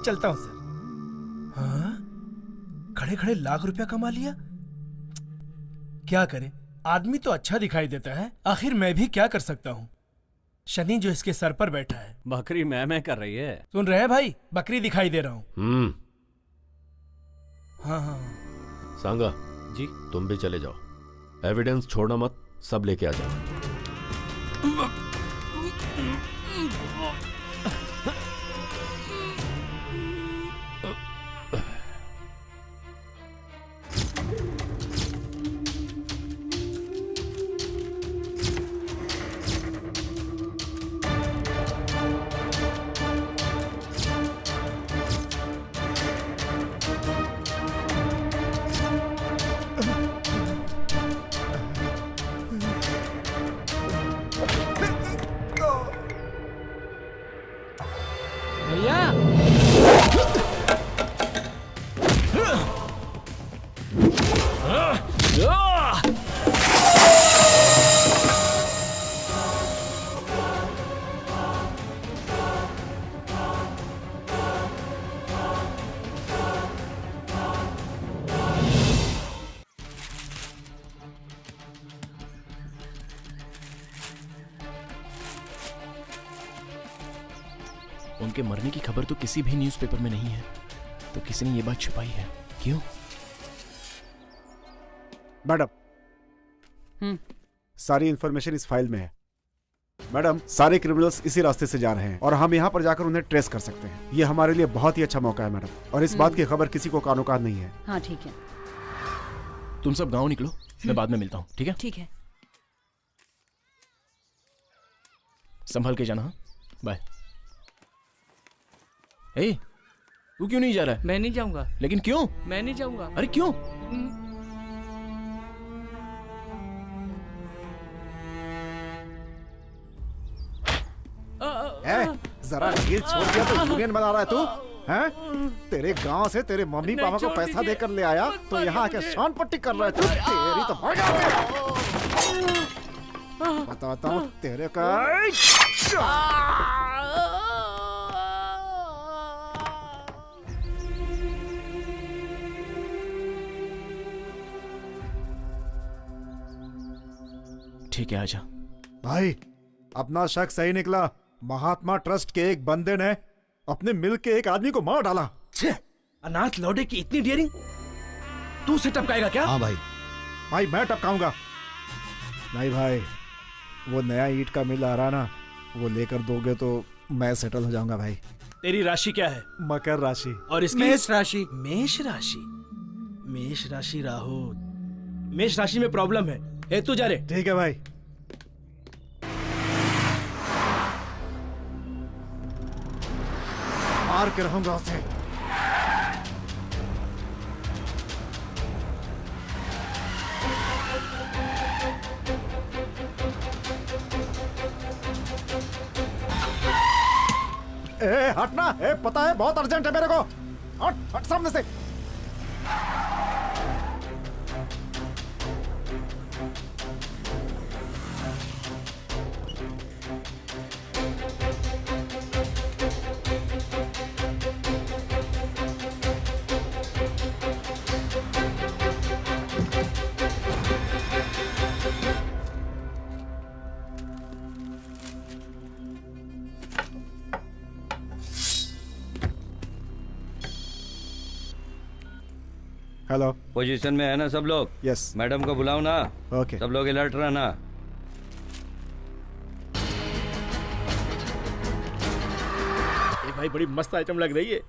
चलता हूं सर। हाँ? खड़े खड़े लाख रुपया कमा लिया। क्या करे, आदमी तो अच्छा दिखाई देता है, आखिर मैं भी क्या कर सकता हूँ। शनि जो इसके सर पर बैठा है। बकरी मैं कर रही है। सुन रहे हैं भाई, बकरी दिखाई दे रहा हूँ। हाँ हाँ। सांगा जी, तुम भी चले जाओ, एविडेंस छोड़ना मत, सब लेके आ जाओ। उनके मरने की खबर तो किसी भी न्यूज़पेपर में नहीं है, तो किसी ने ये बात छुपाई है। क्यों? मैडम, सारी इंफॉर्मेशन इस फाइल में है। मैडम, सारे क्रिमिनल्स इसी रास्ते से जा रहे हैं और हम यहाँ पर जाकर उन्हें ट्रेस कर सकते हैं। ये हमारे लिए बहुत ही अच्छा मौका है मैडम, और इस बात की खबर किसी को कानोकान नहीं है। हाँ ठीक है। तुम सब गांव निकलो, मैं बाद में मिलता हूँ। ठीक है? ठीक है। संभल के जाना। बाय। ए, तू क्यों नहीं जा रहा है? मैं नहीं जाऊंगा। लेकिन क्यों? मैं नहीं जाऊंगा। अरे क्यों? जरा ढील छोड़ दिया तो यूनियन बना रहा है तू, हैं? तेरे गांव से तेरे मम्मी पापा को पैसा देकर ले आया तो यहाँ आके शान पट्टी कर रहा है तू। तेरी तो भाग जा। बताता हूँ तेरे का। ठीक है, आजा। भाई, अपना शक सही निकला। महात्मा ट्रस्ट के एक बंदे ने अपने मिल के एक आदमी को मार डाला। अनाथ लौटे की इतनी डेयरिंग, तू उसे टपकाएगा क्या? हाँ भाई। भाई मैं टपकाऊंगा नहीं भाई, वो नया ईंट का मिल आ रहा ना, वो लेकर दोगे तो मैं सेटल हो जाऊंगा भाई। तेरी राशि क्या है? मकर राशि। और इसकी? मेष राशि। मेष राशि। मेष राशि राहु। मेष राशि में प्रॉब्लम है। ए तू जा रे। ठीक है भाई। मार के रहूंगा उसे। ए हटना। ए पता है बहुत अर्जेंट है मेरे को। हट हट सामने से। हेलो। पोजीशन में है ना सब लोग? यस। मैडम को बुलाओ ना। ओके। सब लोग अलर्ट रहना। भाई बड़ी मस्त आइटम लग रही है।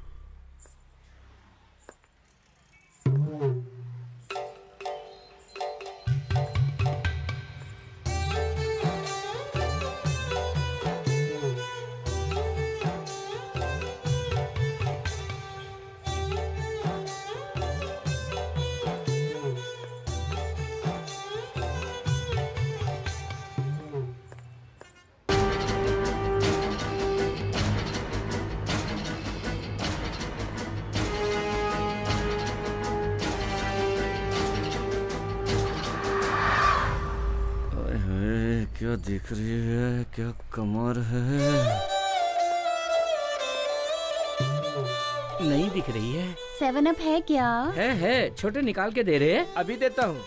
क्या दिख रही है, क्या कमर है। नहीं दिख रही है। 7 अप है क्या? है छोटे निकाल के दे रहे हैं। अभी देता हूँ।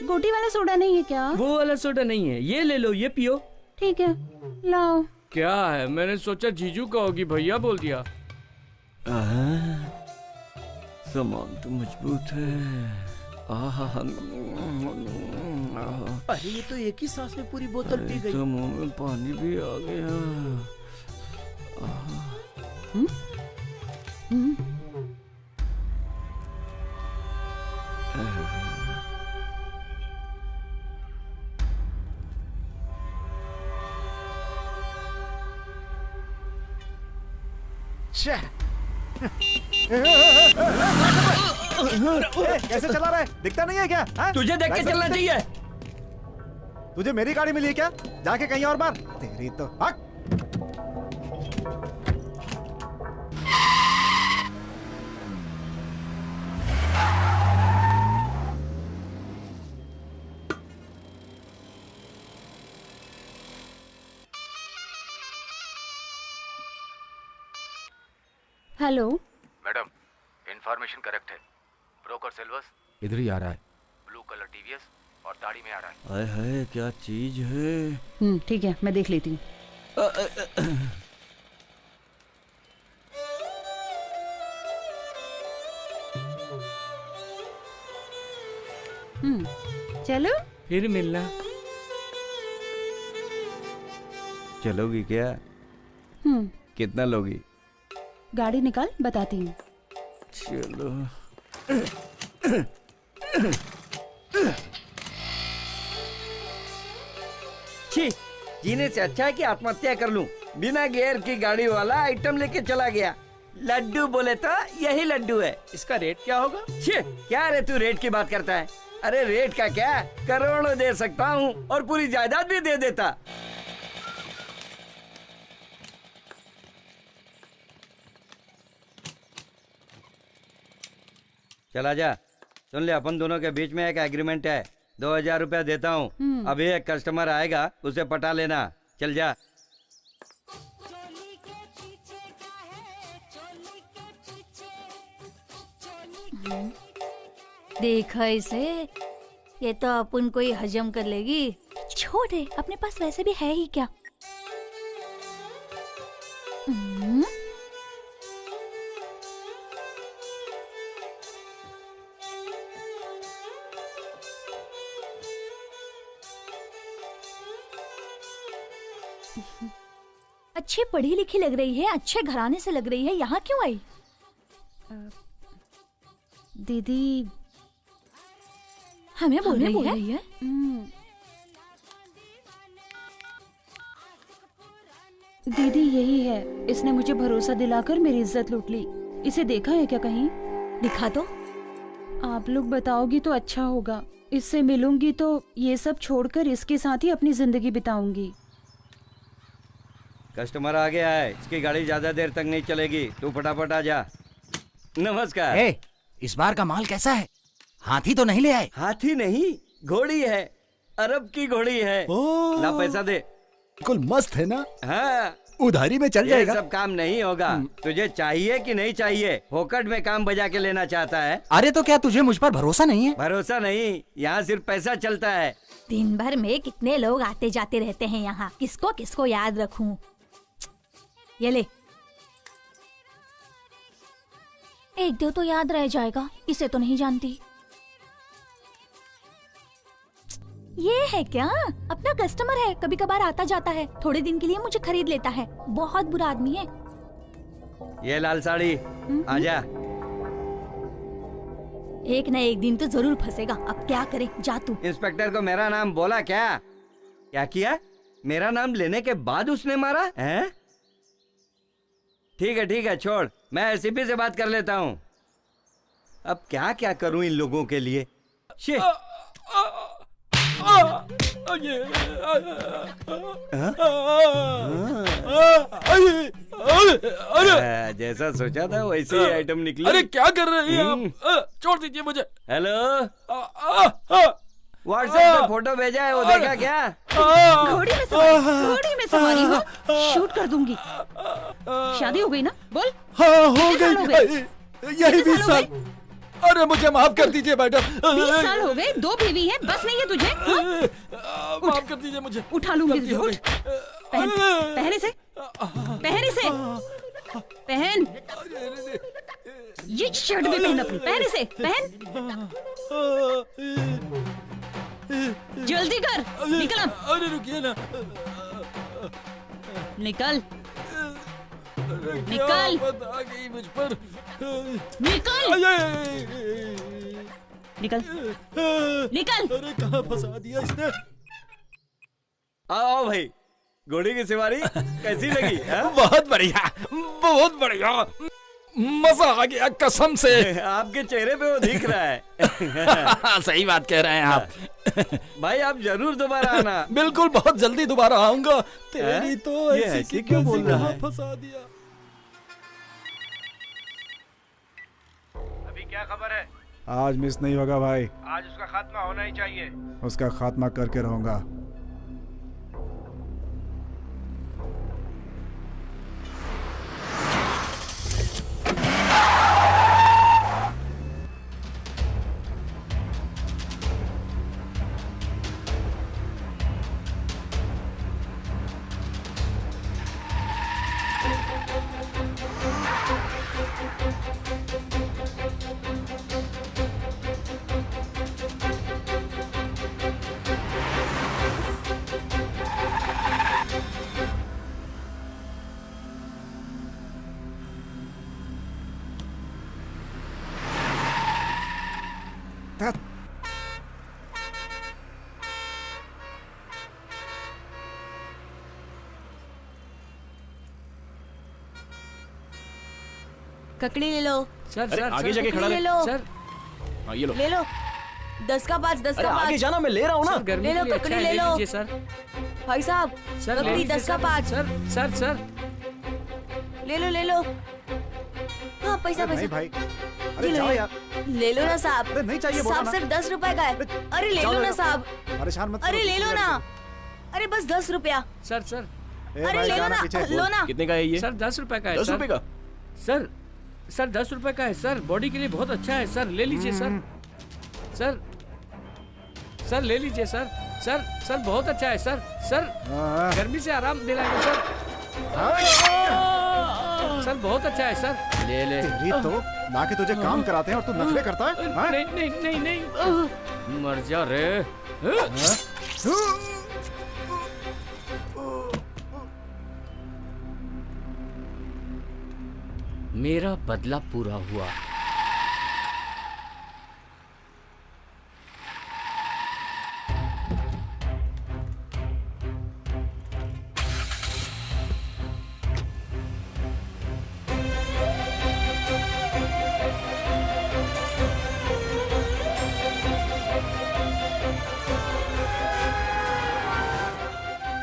गोटी वाला सोडा नहीं है क्या? वो वाला सोडा नहीं है, ये ले लो, ये पियो। ठीक है लाओ। क्या है, मैंने सोचा जीजू का होगी, भैया बोल दिया। सामान तो मजबूत है। अरे ये तो एक ही सांस में पूरी बोतल पी गई। तो मुंह में पानी भी आ गया। कैसे चला रहा है, दिखता नहीं है क्या? तुझे देख के चलना चाहिए। तुझे मेरी गाड़ी मिली है क्या? जाके कहीं और मार। तेरी तो हक। हेलो मैडम, इंफॉर्मेशन करेक्ट है। ब्रोकर सेल्वस इधर ही आ रहा है। ब्लू कलर टीवीएस और दाढ़ी में आ रहा है। हाय हाय, क्या चीज है। ठीक है, मैं देख लेती हूँ। चलो फिर मिलना। चलोगी क्या? कितना लोगी? गाड़ी निकाल, बताती हूँ। चलो। छी, जीने से अच्छा है कि आत्महत्या कर लूं। बिना गियर की गाड़ी वाला आइटम लेके चला गया। लड्डू बोले तो यही लड्डू है। इसका रेट क्या होगा? छी, क्या रे तू रेट की बात करता है? अरे रेट का क्या, करोड़ों दे सकता हूँ और पूरी जायदाद भी दे देता। चला जा। सुन ले, अपन दोनों के बीच में एक एग्रीमेंट है। 2000 रुपया देता हूँ। अभी एक कस्टमर आएगा, उसे पटा लेना। चल जा। देखा इसे, ये तो अपन को ही हजम कर लेगी। छोड़ दे, अपने पास वैसे भी है ही क्या। अच्छी पढ़ी लिखी लग रही है, अच्छे घराने से लग रही है, यहाँ क्यों आई? दीदी हमें बोल रही है? दीदी यही है, इसने मुझे भरोसा दिलाकर मेरी इज्जत लूट ली। इसे देखा है क्या कहीं? दिखा तो। आप लोग बताओगी तो अच्छा होगा। इससे मिलूंगी तो ये सब छोड़कर इसके साथ ही अपनी जिंदगी बिताऊंगी। कस्टमर आ गया है, इसकी गाड़ी ज्यादा देर तक नहीं चलेगी। तू फटाफट आ जा। नमस्कार। इस बार का माल कैसा है? हाथी तो नहीं ले आए? हाथी नहीं, घोड़ी है। अरब की घोड़ी है। ला पैसा दे। बिल्कुल मस्त है ना? हाँ, उधारी में चल जाएगा। ये सब काम नहीं होगा। तुझे चाहिए कि नहीं चाहिए? फोकट में काम बजा के लेना चाहता है? अरे तो क्या तुझे मुझ पर भरोसा नहीं है? भरोसा नहीं, यहाँ सिर्फ पैसा चलता है। दिन भर में कितने लोग आते जाते रहते हैं यहाँ, किसको किसको याद रखूं। ये ले, एक दो तो याद रह जाएगा। इसे तो नहीं जानती। ये है क्या? अपना कस्टमर है, कभी कभार आता जाता है। थोड़े दिन के लिए मुझे खरीद लेता है। बहुत बुरा आदमी है। ये लाल साड़ी, आजा। एक न एक दिन तो जरूर फंसेगा। अब क्या करे, जा तू। इंस्पेक्टर को मेरा नाम बोला क्या? क्या किया? मेरा नाम लेने के बाद उसने मारा है? ठीक है छोड़, मैं एसीपी से बात कर लेता हूँ। अब क्या क्या करूँ इन लोगों के लिए। जैसा सोचा था वैसे ही आइटम निकली। अरे क्या कर रहे हैं आप? छोड़ दीजिए मुझे। हेलो, व्हाट्सएप पे फोटो भेजा है, वो देखा क्या? घोड़ी में सवारी हो, शूट कर दूंगी। शादी हो गई ना? बोल। हाँ हो गई, यही 20 साल। अरे मुझे माफ कर दीजिए मैडम। 20 साल हो गए, 2 बीवी है, बस नहीं है तुझे? माफ कर दीजिए मुझे। उठा लूंगी, उठ। पहन इसे, पहन। ये शर्ट भी पहन अपनी, पहन इसे, पहन। जल्दी कर, निकल अब। अरे रुकिए ना। निकल। आ गई मुझ पर। निकल। अरे कहाँ फंसा दिया इसने? आओ भाई, घोड़ी की सवारी कैसी लगी? बहुत बढ़िया, बहुत बढ़िया, मजा आ गया कसम से। आपके चेहरे पे वो दिख रहा है। सही बात कह रहे हैं आप। भाई आप जरूर दोबारा आना। बिल्कुल, बहुत जल्दी दोबारा आऊंगा। तेरी तो ऐसी क्यों बोल रहा है? फंसा दिया। अभी क्या खबर है? आज मिस नहीं होगा भाई। आज उसका खात्मा होना ही चाहिए। उसका खात्मा करके रहूंगा। ककड़ी ले लो। सर आगे जाके खड़ा ले लो। सर हाँ ये लो। ले लो 10 का 5, 10 का 5। आगे जाना, मैं ले रहा हूँ ना। ले लो ककड़ी, ले लो सर। भाई साहब, ककड़ी 10 का 5। सर ले लो। हाँ पैसा। भाई अरे जाओ यार। ले लो ना साहब। अरे नहीं चाहिए, बोला साहब ना। सिर्फ 10 रुपए का है। अरे ले लो ना साहब। परेशान मत अरे ले लो ना। अरे बस 10 रुपया। सर अरे ले लो ना, लो ना। कितने का है ये? सर 10 रुपए का है। 10 रुपए का? सर 10 रुपए का है सर। बॉडी के लिए बहुत अच्छा है सर, ले लीजिए सर। सर ले लीजिए सर बहुत अच्छा है सर। गर्मी से आराम दिलाएगा सर बहुत अच्छा है सर। ले तेरी तो लाके तुझे काम कराते हैं और तू नखरे करता है। नहीं मर जा रे। मेरा बदला पूरा हुआ।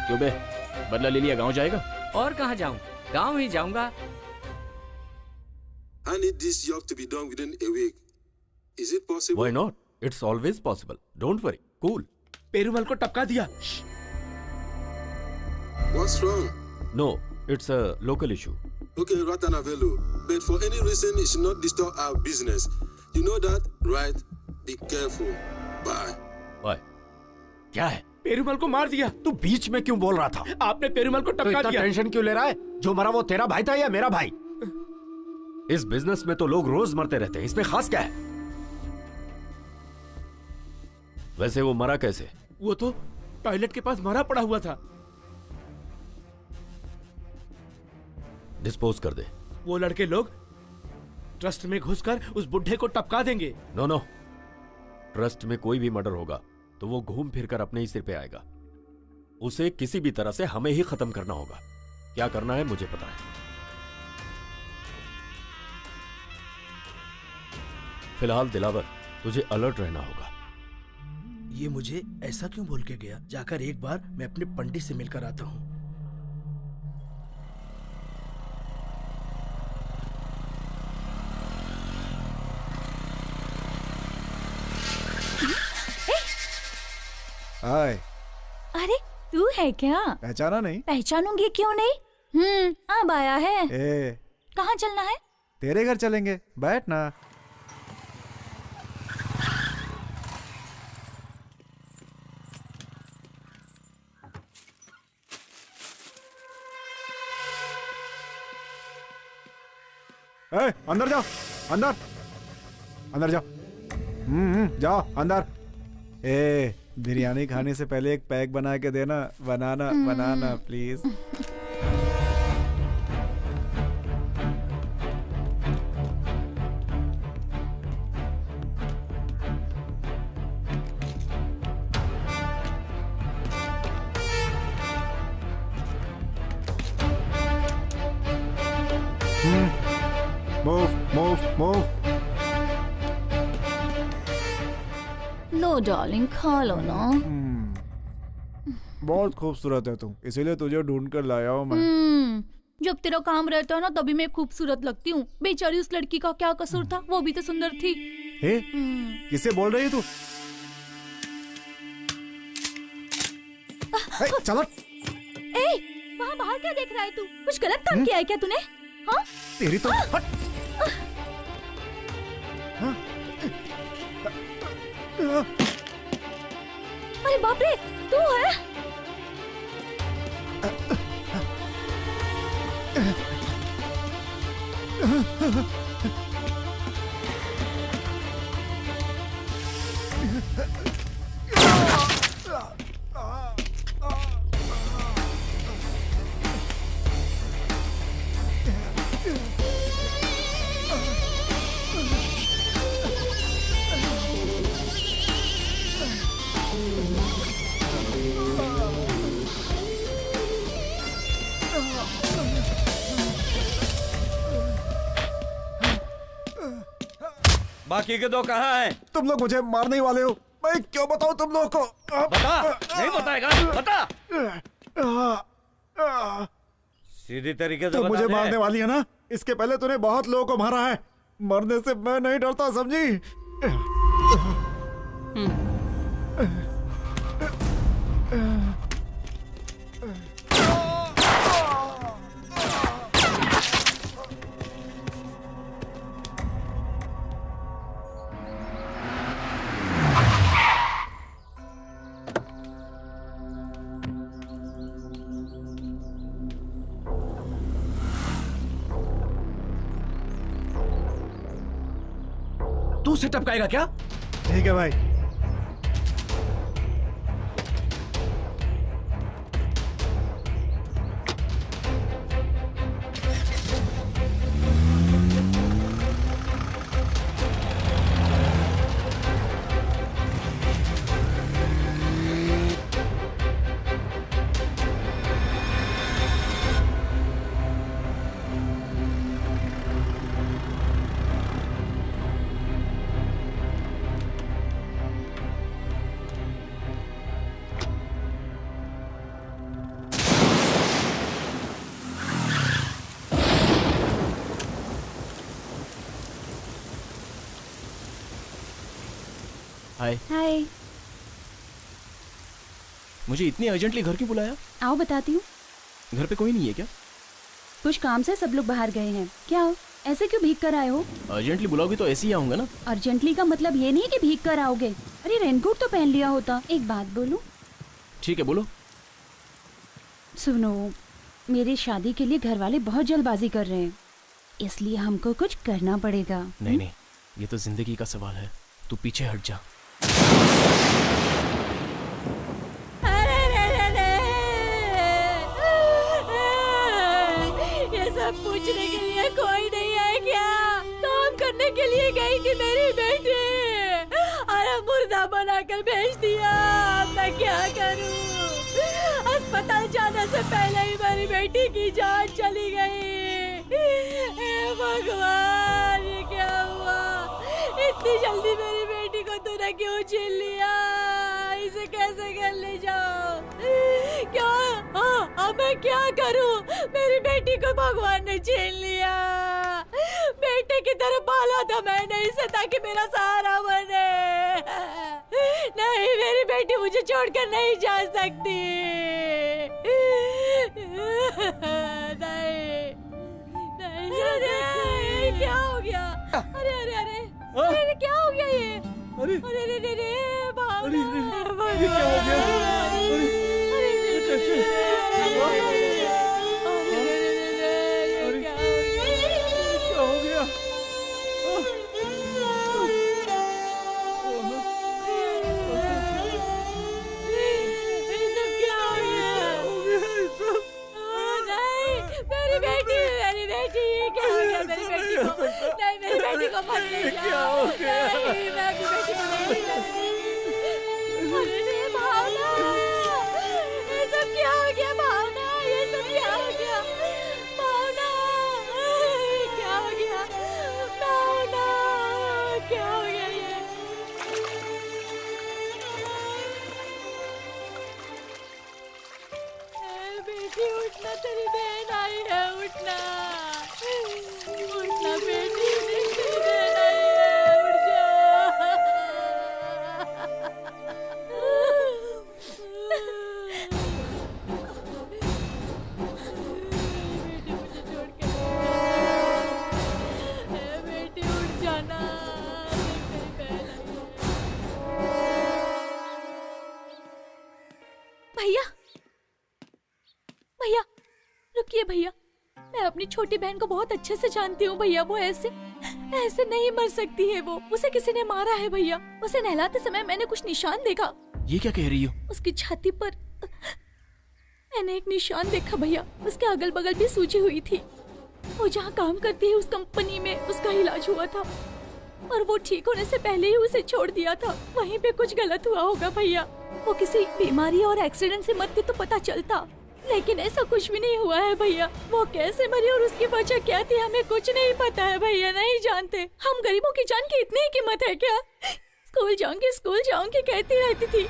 क्यों बे, बदला ले लिया, गांव जाएगा? और कहाँ जाऊँ, गांव ही जाऊंगा। I need this job to be done within a week. Is it possible? Why not? It's always possible. Don't worry. Cool. Perumal को टपका दिया। What's wrong? No, it's a local issue. Okay, Ratanavelu. But for any reason, it should not disturb our business. You know that, right? Be careful. Bye. Bye. क्या है? पेरूमल को मार दिया। तू बीच में क्यों बोल रहा था? आपने पेरूमल को टपका दिया। टेंशन क्यों ले रहा है? जो मरा वो तेरा भाई था या मेरा भाई? इस बिजनेस में तो लोग रोज मरते रहते हैं, इसमें खास क्या है? वैसे वो मरा कैसे? वो तो टॉयलेट के पास मरा पड़ा हुआ था। डिस्पोज कर दे। वो लड़के लोग ट्रस्ट में घुसकर उस बुढ़े को टपका देंगे। नो नो, ट्रस्ट में कोई भी मर्डर होगा तो वो घूम फिर कर अपने ही सिर पे आएगा। उसे किसी भी तरह से हमें ही खत्म करना होगा। क्या करना है मुझे पता है। फिलहाल दिलावर, तुझे अलर्ट रहना होगा। ये मुझे ऐसा क्यों बोल के गया? जाकर एक बार मैं अपने पंडित से मिलकर आता हूँ। हाय। अरे तू है क्या? पहचाना नहीं? पहचानूंगी क्यों नहीं? अब आया है। ए, कहाँ चलना है? तेरे घर चलेंगे, बैठ ना। अंदर जाओ, अंदर अंदर जाओ। जाओ अंदर। ए, बिरयानी खाने से पहले एक पैक बना के देना। बनाना बनाना प्लीज। Move move move. लो डार्लिंग, खा लो ना। बहुत खूबसूरत है तू, इसीलिए तुझे ढूंढ कर लाया हूँ मैं। जब तेरा काम रहता है ना तभी मैं खूबसूरत लगती हूँ। बेचारी उस लड़की का क्या कसूर था? वो भी तो सुंदर थी। हे, किससे बोल रही है तू? चलो। ए, वहाँ बाहर क्या देख रहा है तू? कुछ गलत काम किया है क्या तूने? हाँ? तेरी तो हट। अरे बाप रे, तू है? बाकी के दो कहाँ हैं? तुम लोग मुझे मारने वाले हो। मैं क्यों बताऊं तुम लोगों को? बता। नहीं बताएगा? बता। सीधी तरीके से तुम मुझे बता मारने वाली है ना? इसके पहले तूने बहुत लोगों को मारा है। मरने से मैं नहीं डरता, समझी? तू से टपकाएगा क्या? ठीक है भाई। हाय। हाय। मुझे इतनी अर्जेंटली घर क्यों बुलाया? आओ बताती हूँ। घर पे कोई नहीं है क्या? कुछ काम से सब लोग बाहर गए हैं। क्या हो, ऐसे क्यों भीग कर आए हो? अर्जेंटली बुलाओगी तो ऐसे ही आऊंगा ना। अर्जेंटली का मतलब ये नहीं कि भीग कर आओगे। अरे रेनकोट तो पहन लिया होता। एक बात बोलूं? ठीक है बोलो। सुनो, मेरी शादी के लिए घर वाले बहुत जल्दबाजी कर रहे हैं, इसलिए हमको कुछ करना पड़ेगा। नहीं नहीं, ये तो जिंदगी का सवाल है। तू पीछे हट जा। ये सब पूछने के लिए कोई नहीं है क्या? काम करने के लिए गई थी मेरी बेटी, अरे मुर्दा बनाकर भेज दिया। मैं क्या करूं? अस्पताल जाने से पहले ही मेरी बेटी की जान चली गई। हे भगवान, ये क्या हुआ? इतनी जल्दी मेरी बेटी को तूने क्यों छीन लिया? इसे कैसे घर ले जाऊं? क्या अब मैं क्या करूं? मेरी बेटी को भगवान ने छीन लिया। बेटे की तरह पाला था मैंने इसे ताकि मेरा सहारा बने। नहीं, मेरी बेटी मुझे छोड़कर नहीं जा सकती। नहीं, नहीं जा सकती। क्या हो गया? अरे अरे अरे अरे क्या हो गया ये? अरे अरे अरे अरे भावना, ये क्या हो गया? नहीं, मेरी बेटी को मत ले जाओ। नहीं, मैं अपनी बेटी को नहीं ले। अरे भावना, ये सब क्या हो गया? भावना, ये सब क्या हो गया? भावना, क्या हो गया? भावना, क्या हो गया ये? बेटी उठना, तेरी बहन आई है, उठना उठना बेटी, तेरी बहन आई है, उठ जा। बेटी मुझे छोड़ के बेटी उठ जाना, तेरी बहन आई है। भैया भैया रुकिए भैया, मैं अपनी छोटी बहन को बहुत अच्छे से जानती हूँ भैया। वो ऐसे ऐसे नहीं मर सकती है। वो उसे किसी ने मारा है भैया। उसे नहलाते समय मैंने कुछ निशान देखा। ये क्या कह रही हो? उसकी छाती पर मैंने एक निशान देखा भैया। उसके अगल बगल भी सूजी हुई थी। वो जहाँ काम करती है उस कंपनी में उसका इलाज हुआ था और वो ठीक होने से पहले ही उसे छोड़ दिया था। वहीं पे कुछ गलत हुआ होगा भैया। वो किसी बीमारी और एक्सीडेंट से मरती तो पता चलता, लेकिन ऐसा कुछ भी नहीं हुआ है भैया। वो कैसे मरी और उसकी वजह क्या थी हमें कुछ नहीं पता है भैया, नहीं जानते। हम गरीबों की जान की इतनी ही कीमत है क्या? स्कूल जाऊंगी कहती रहती थी।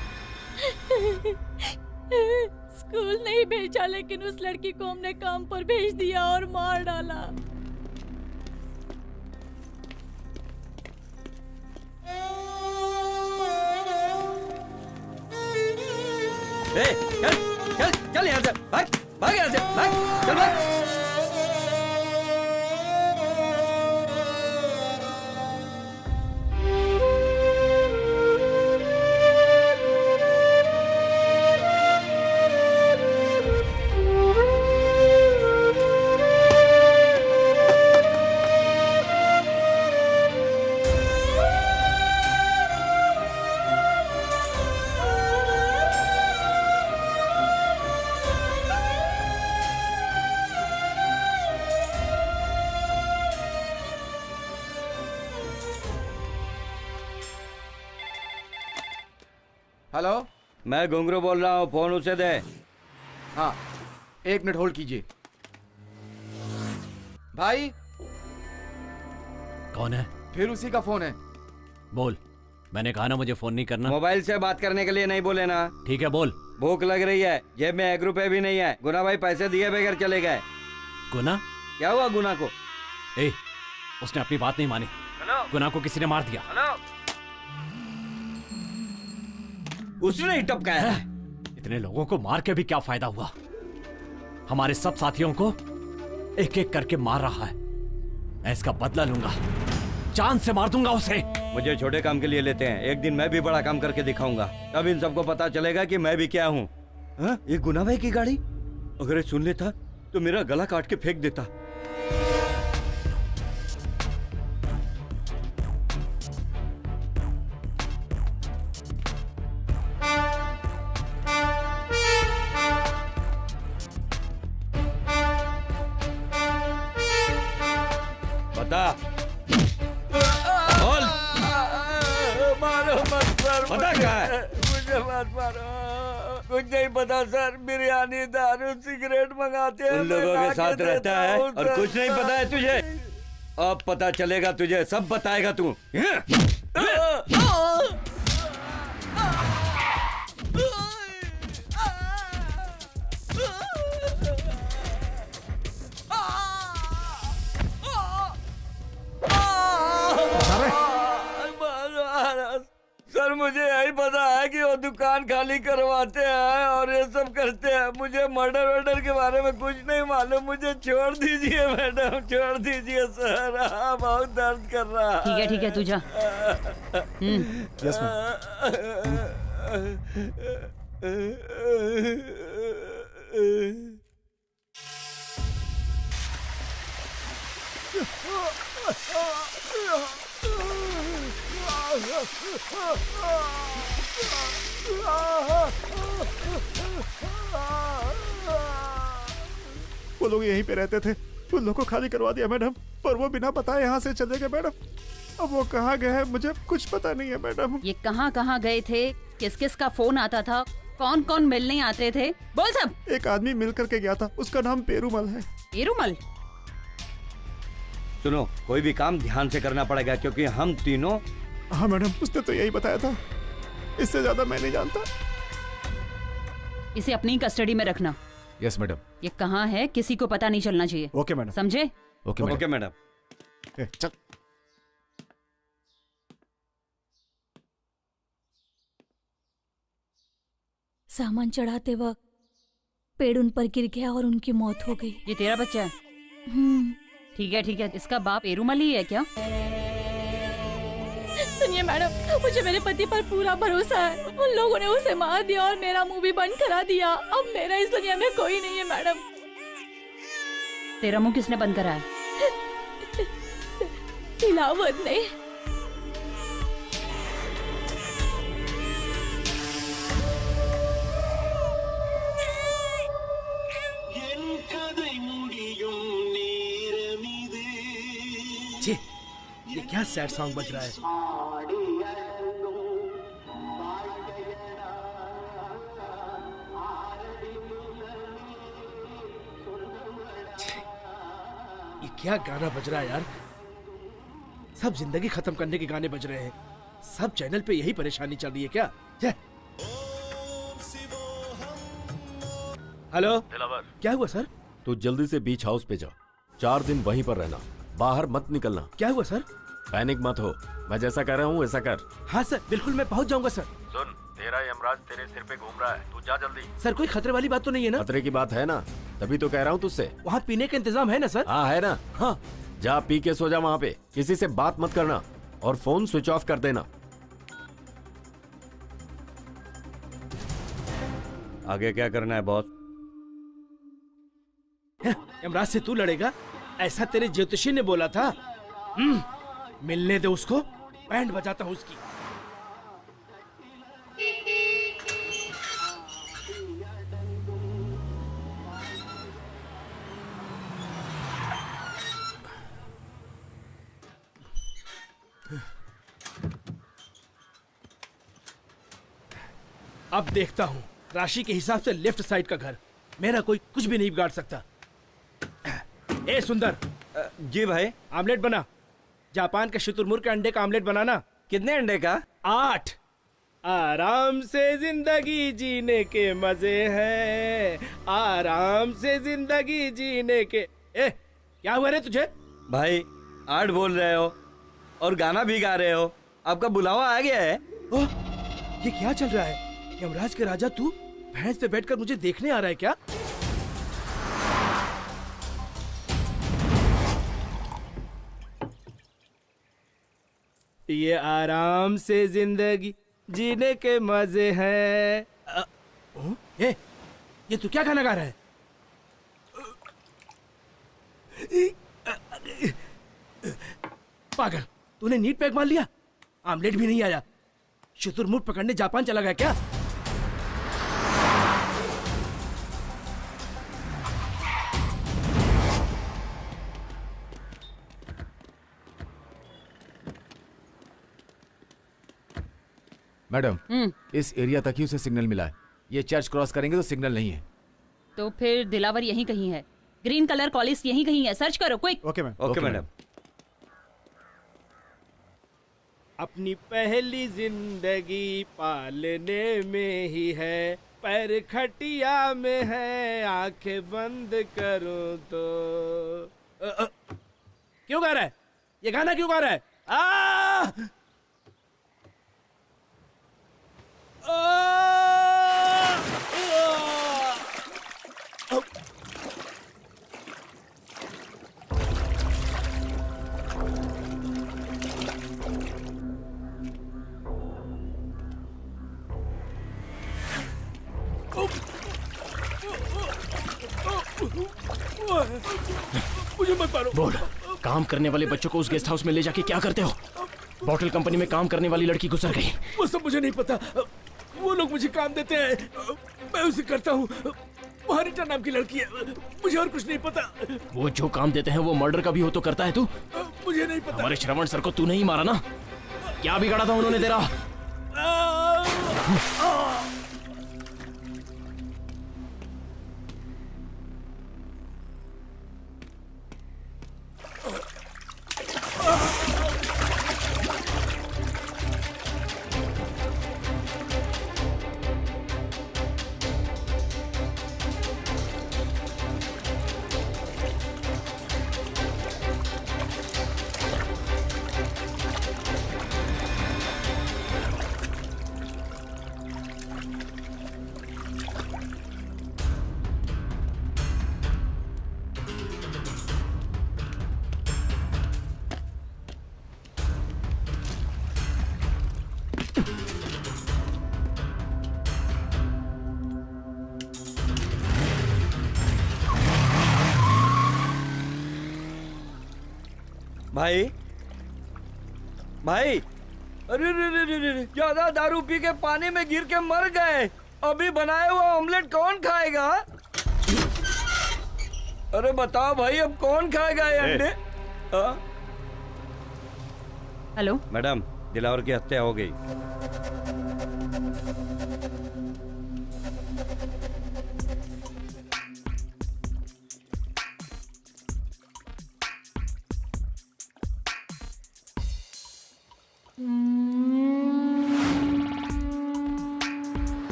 स्कूल नहीं भेजा, लेकिन उस लड़की को हमने काम पर भेज दिया और मार डाला। चल चल चल यहाँ से भाग, भाग यहाँ से, भाग, चल भाग। हेलो, मैं घुंघरू बोल रहा हूँ, फोन उसे दे। हाँ, 1 मिनट होल्ड कीजिए। भाई, कौन है? फिर उसी का फोन है। बोल। मैंने कहा ना मुझे फोन नहीं करना। मोबाइल से बात करने के लिए नहीं बोले ना। ठीक है बोल। भूख लग रही है, जेब में 1 रुपए भी नहीं है। गुना भाई पैसे दिए बगैर चले गए। गुना? क्या हुआ गुना को? उसने अपनी बात नहीं मानी। गुना को किसी ने मार दिया। उसने ही टपकाया है। इतने लोगों को मार के भी क्या फायदा हुआ? हमारे सब साथियों को एक एक करके मार रहा है। मैं इसका बदला लूंगा, जान से मार दूंगा उसे। मुझे छोटे काम के लिए लेते हैं, एक दिन मैं भी बड़ा काम करके दिखाऊंगा। तब इन सबको पता चलेगा कि मैं भी क्या हूँ। ये गुना भाई की गाड़ी, अगर ये सुन लेता तो मेरा गला काट के फेंक देता। मारो मत सर। पता क्या है? मुझे मत मारो। कुछ नहीं पता सर, बिरयानी दारू सिगरेट मंगाते हैं, उन लोगों के साथ रहता है और कुछ नहीं पता है तुझे। अब पता चलेगा तुझे, सब बताएगा तू। सर मुझे यही पता है कि वो दुकान खाली करवाते हैं और ये सब करते हैं। मुझे मर्डर वर्डर के बारे में कुछ नहीं मालूम। मुझे छोड़ दीजिए मैडम, छोड़ दीजिए सर। बहुत दर्द कर रहा है। ठीक है तू जा। यस वो लोग यहीं पे रहते थे, उन लोगों को खाली करवा दिया मैडम, पर वो बिना बताए यहाँ से चले गए मैडम। अब वो कहाँ गए हैं मुझे कुछ पता नहीं है मैडम। ये कहाँ गए थे, किस किस का फोन आता था, कौन कौन मिलने आते थे, बोल सब। एक आदमी मिल करके गया था, उसका नाम पेरूमल है। पेरूमल? सुनो, कोई भी काम ध्यान से करना पड़ेगा क्योंकि हम तीनों। हाँ मैडम, उसने तो यही बताया था, इससे ज्यादा मैं नहीं जानता। इसे अपनी कस्टडी में रखना। Yes madam. ये कहाँ है किसी को पता नहीं चलना चाहिए। Okay madam. समझे? Okay madam. चल। सामान चढ़ाते वक्त पेड़ उन पर गिर गया और उनकी मौत हो गई। ये तेरा बच्चा है? ठीक है। इसका बाप पेरूमल ही है क्या? सुनिए मैडम, मुझे मेरे पति पर पूरा भरोसा है। उन लोगों ने उसे मार दिया और मेरा मुंह भी बंद करा दिया। अब मेरा इस दुनिया में कोई नहीं है मैडम। तेरा मुंह किसने बंद करा है? तिलावत ने। ये क्या सैड सॉन्ग बज रहा है? ये क्या गाना बज रहा है यार? सब जिंदगी खत्म करने के गाने बज रहे हैं। सब चैनल पे यही परेशानी चल रही है क्या? हेलो दिलावर। क्या हुआ सर? तू जल्दी से बीच हाउस पे जा, 4 दिन वहीं पर रहना, बाहर मत निकलना। क्या हुआ सर? पैनिक मत हो, मैं जैसा कह रहा हूँ वैसा कर। हाँ सर, बिल्कुल मैं पहुँच जाऊंगा सर। सुन, तेरा यमराज तेरे सिर पे घूम रहा है, तू जा जल्दी। सर कोई खतरे वाली बात तो नहीं है ना? खतरे की बात है ना, तभी तो कह रहा हूँ तुझसे। वहाँ पीने का इंतजाम है ना सर? हाँ है ना। हाँ जा पी के सो जा वहाँ पे, किसी से बात मत करना और फोन स्विच ऑफ कर देना। आगे क्या करना है बॉस? यमराज से तू लड़ेगा ऐसा तेरे ज्योतिषी ने बोला था। मिलने दे उसको, बैंड बजाता हूँ उसकी। अब देखता हूँ राशि के हिसाब से लेफ्ट साइड का घर, मेरा कोई कुछ भी नहीं बिगाड़ सकता। ए सुंदर। जी भाई। आमलेट बना, जापान के शुतुरमुर्ग के अंडे का आमलेट बनाना। कितने अंडे का? 8। आराम से जिंदगी जीने के मजे हैं, आराम से जिंदगी जीने के। क्या हुआ रे तुझे? भाई 8 बोल रहे हो और गाना भी गा रहे हो, आपका बुलावा आ गया है। ओह, ये क्या चल रहा है? यमराज के राजा तू भैंस पे बैठकर मुझे देखने आ रहा है क्या? ये आराम से जिंदगी जीने के मजे हैं। ये तू क्या गाना गा रहा है? पागल, तूने नीट पैक मार लिया, आमलेट भी नहीं आया। शुतुरमुर्ग पकड़ने जापान चला गया क्या? मैडम, इस एरिया तक ही उसे सिग्नल मिला है। ये चर्च क्रॉस करेंगे तो सिग्नल नहीं है। तो फिर दिलावर यहीं कहीं है। ग्रीन कलर कॉलेज यहीं कहीं है, सर्च करो quick. Okay ma'am. Okay madam. अपनी पहली जिंदगी पालने में ही है, पैर खटिया में है, आंखें बंद करूं तो। क्यों गा रहा है ये गाना, क्यों गा रहा है? मुझे मत मारो। बोल, काम करने वाले बच्चों को उस गेस्ट हाउस में ले जाके क्या करते हो? बॉटल कंपनी में काम करने वाली लड़की गुजर गई। वो सब मुझे नहीं पता, वो लोग मुझे काम देते हैं, मैं उसे करता हूँ। महारिटा नाम की लड़की है, मुझे और कुछ नहीं पता। वो जो काम देते हैं वो मर्डर का भी हो तो करता है तू? मुझे नहीं पता। हमारे श्रवण सर को तू नहीं मारा ना? क्या बिगाड़ा था उन्होंने तेरा? भाई भाई, अरे रे, ज्यादा दारू पी के पानी में गिर के मर गए। अभी बनाया हुआ ऑमलेट कौन खाएगा? अरे बताओ भाई, अब कौन खाएगा ये अंडे? हेलो मैडम, दिलावर की हत्या हो गई।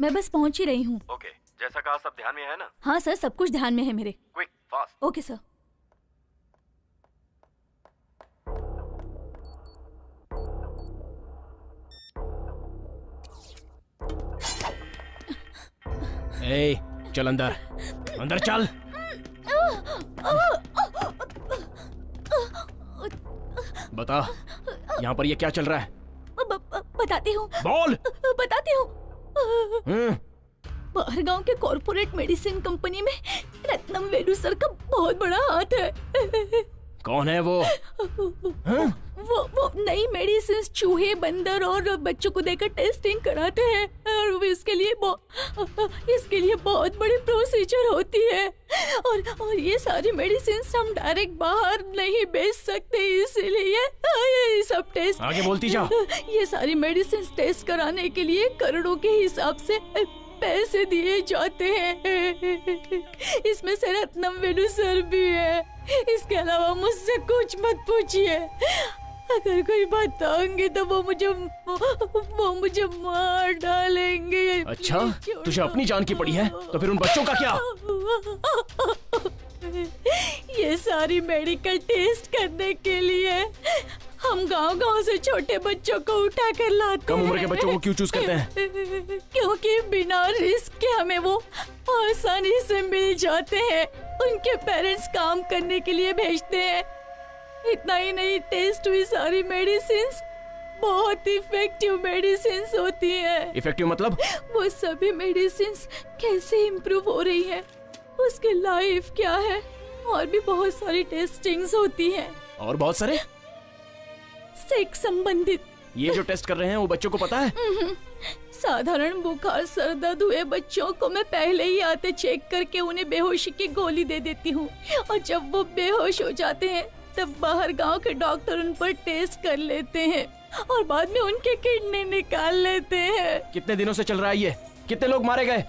मैं बस पहुंच ही रही हूँ। ओके, जैसा कहा सब ध्यान में है ना? हाँ सर, सब कुछ ध्यान में है मेरे। Quick, fast. Okay sir. ए, चल अंदर, अंदर चल। बता, यहाँ पर ये क्या चल रहा है? बताती हूँ। बोल। बताती हूँ। बाहर गांव के कॉर्पोरेट मेडिसिन कंपनी में रत्नम वेलू सर का बहुत बड़ा हाथ है। कौन है वो? वो नई मेडिसिन चूहे, बंदर और बच्चों को देकर टेस्टिंग कराते हैं और इसके लिए बहुत बड़ी प्रोसीजर होती है और ये सारी मेडिसिन हम डायरेक्ट बाहर नहीं बेच सकते, इसीलिए ये सब टेस्ट। आगे बोलती जा। ये सारी मेडिसिन टेस्ट कराने के लिए करोड़ों के हिसाब से पैसे दिए जाते हैं। इसमें से रत्नम वेलू सर भी है। इसके अलावा मुझसे कुछ मत पूछिए, अगर कुछ बताऊंगी तो वो मुझे मार डालेंगे। अच्छा, तुझे अपनी जान की पड़ी है, तो फिर उन बच्चों का क्या? ये सारी मेडिकल टेस्ट करने के लिए हम गांव-गांव से छोटे बच्चों को उठा कर लाते कम उम्र के बच्चों को क्यों चूज करते हैं? क्योंकि बिना रिस्क के हमें वो आसानी से मिल जाते हैं। उनके पेरेंट्स काम करने के लिए भेजते हैं। इतना ही नहीं, टेस्ट हुई सारी मेडिसिन्स बहुत इफेक्टिव मेडिसिन्स होती हैं। इफेक्टिव मतलब? वो सभी मेडिसिन्स कैसे इम्प्रूव हो रही है, उसकी लाइफ क्या है, और भी बहुत सारी टेस्टिंग्स होती हैं। और बहुत सारे? सेक्स संबंधित ये जो टेस्ट कर रहे हैं वो बच्चों को पता है? साधारण बुखार सर दर्द हुए बच्चों को मैं पहले ही आते चेक करके उन्हें बेहोशी की गोली दे देती हूँ, और जब वो बेहोश हो जाते हैं तब बाहर गांव के डॉक्टर उन पर टेस्ट कर लेते हैं और बाद में उनके किडनी निकाल लेते हैं। कितने दिनों से चल रहा है ये? कितने लोग मारे गए?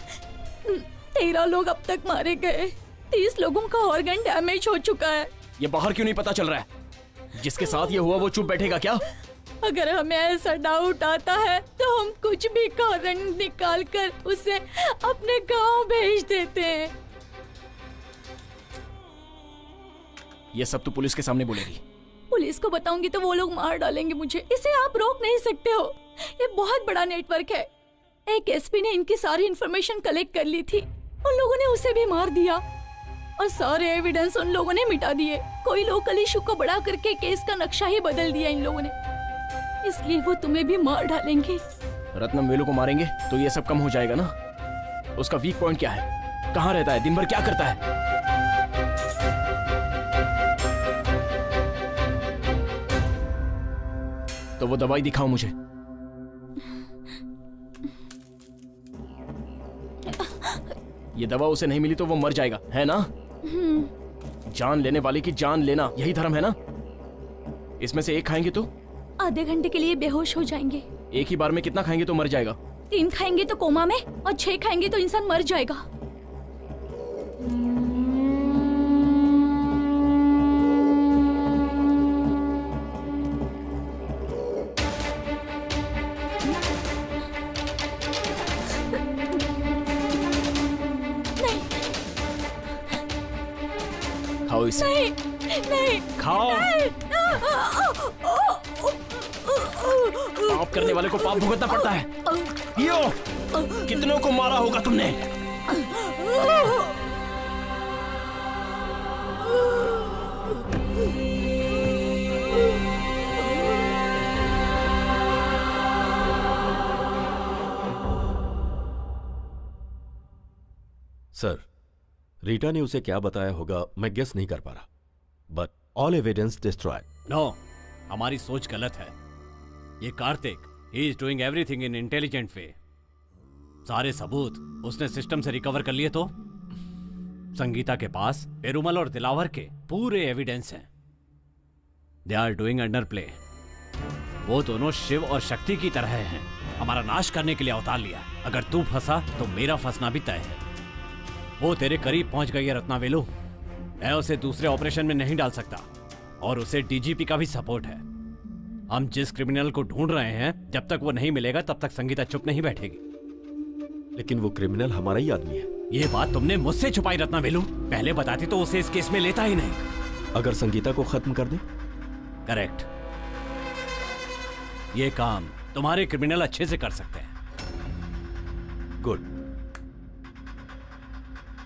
13 लोग अब तक मारे गए। 30 लोगों का ऑर्गन डैमेज हो चुका है। ये बाहर क्यों नहीं पता चल रहा है? जिसके साथ ये हुआ वो चुप बैठेगा क्या? अगर हमें ऐसा डाउट आता है तो हम कुछ भी कारण निकाल कर उसे अपने गांव भेज देते हैं। ये सब तो पुलिस के सामने बोलेगी। पुलिस को बताऊंगी तो वो लोग मार डालेंगे मुझे। इसे आप रोक नहीं सकते हो। ये बहुत बड़ा नेटवर्क है। एक एसपी ने इनकी सारी इन्फॉर्मेशन कलेक्ट कर ली थी। उन लोगों ने उसे भी मार दिया और सारे एविडेंस उन लोगों ने मिटा दिए। कोई लोकल इशू को बड़ा करके केस का नक्शा ही बदल दिया इन लोगों ने, इसलिए वो तुम्हें भी मार डालेंगे। रत्नम वेलू को मारेंगे तो ये सब कम हो जाएगा ना? उसका वीक पॉइंट क्या है? कहाँ रहता है? दिन भर क्या करता है? तो वो दवाई दिखाओ मुझे। ये दवा उसे नहीं मिली तो वो मर जाएगा, है ना? जान लेने वाले की जान लेना, यही धर्म है ना? इसमें से एक खाएंगे तो आधे घंटे के लिए बेहोश हो जाएंगे। एक ही बार में कितना खाएंगे तो मर जाएगा? 3 खाएंगे तो कोमा में, और 6 खाएंगे तो इंसान मर जाएगा। खाओ इसे। नहीं, खाओ। पाप करने वाले को पाप भुगतना पड़ता है। यो, कितनों को मारा होगा तुमने? सर, रीटा ने उसे क्या बताया होगा मैं गेस नहीं कर पा रहा, but all evidence destroyed. No, हमारी सोच गलत है। ये Karthik, he is doing everything in intelligent way. सारे सबूत उसने सिस्टम से रिकवर कर लिए तो संगीता के पास पेरुमल और दिलावर के पूरे एविडेंस हैं। They are doing under play. वो दोनों शिव और शक्ति की तरह हैं, हमारा नाश करने के लिए अवतार लिया। अगर तू फंसा तो मेरा फंसना भी तय है। वो तेरे करीब पहुंच गई है रत्नावेलू। मैं उसे दूसरे ऑपरेशन में नहीं डाल सकता, और उसे डीजीपी का भी सपोर्ट है। हम जिस क्रिमिनल को ढूंढ रहे हैं, जब तक वो नहीं मिलेगा तब तक संगीता चुप नहीं बैठेगी। लेकिन वो क्रिमिनल हमारा ही आदमी है। ये बात तुमने मुझसे छुपाई रत्नावेलू। पहले बताती तो उसे इस केस में लेता ही नहीं। अगर संगीता को खत्म कर दे? करेक्ट। ये काम तुम्हारे क्रिमिनल अच्छे से कर सकते हैं। गुड।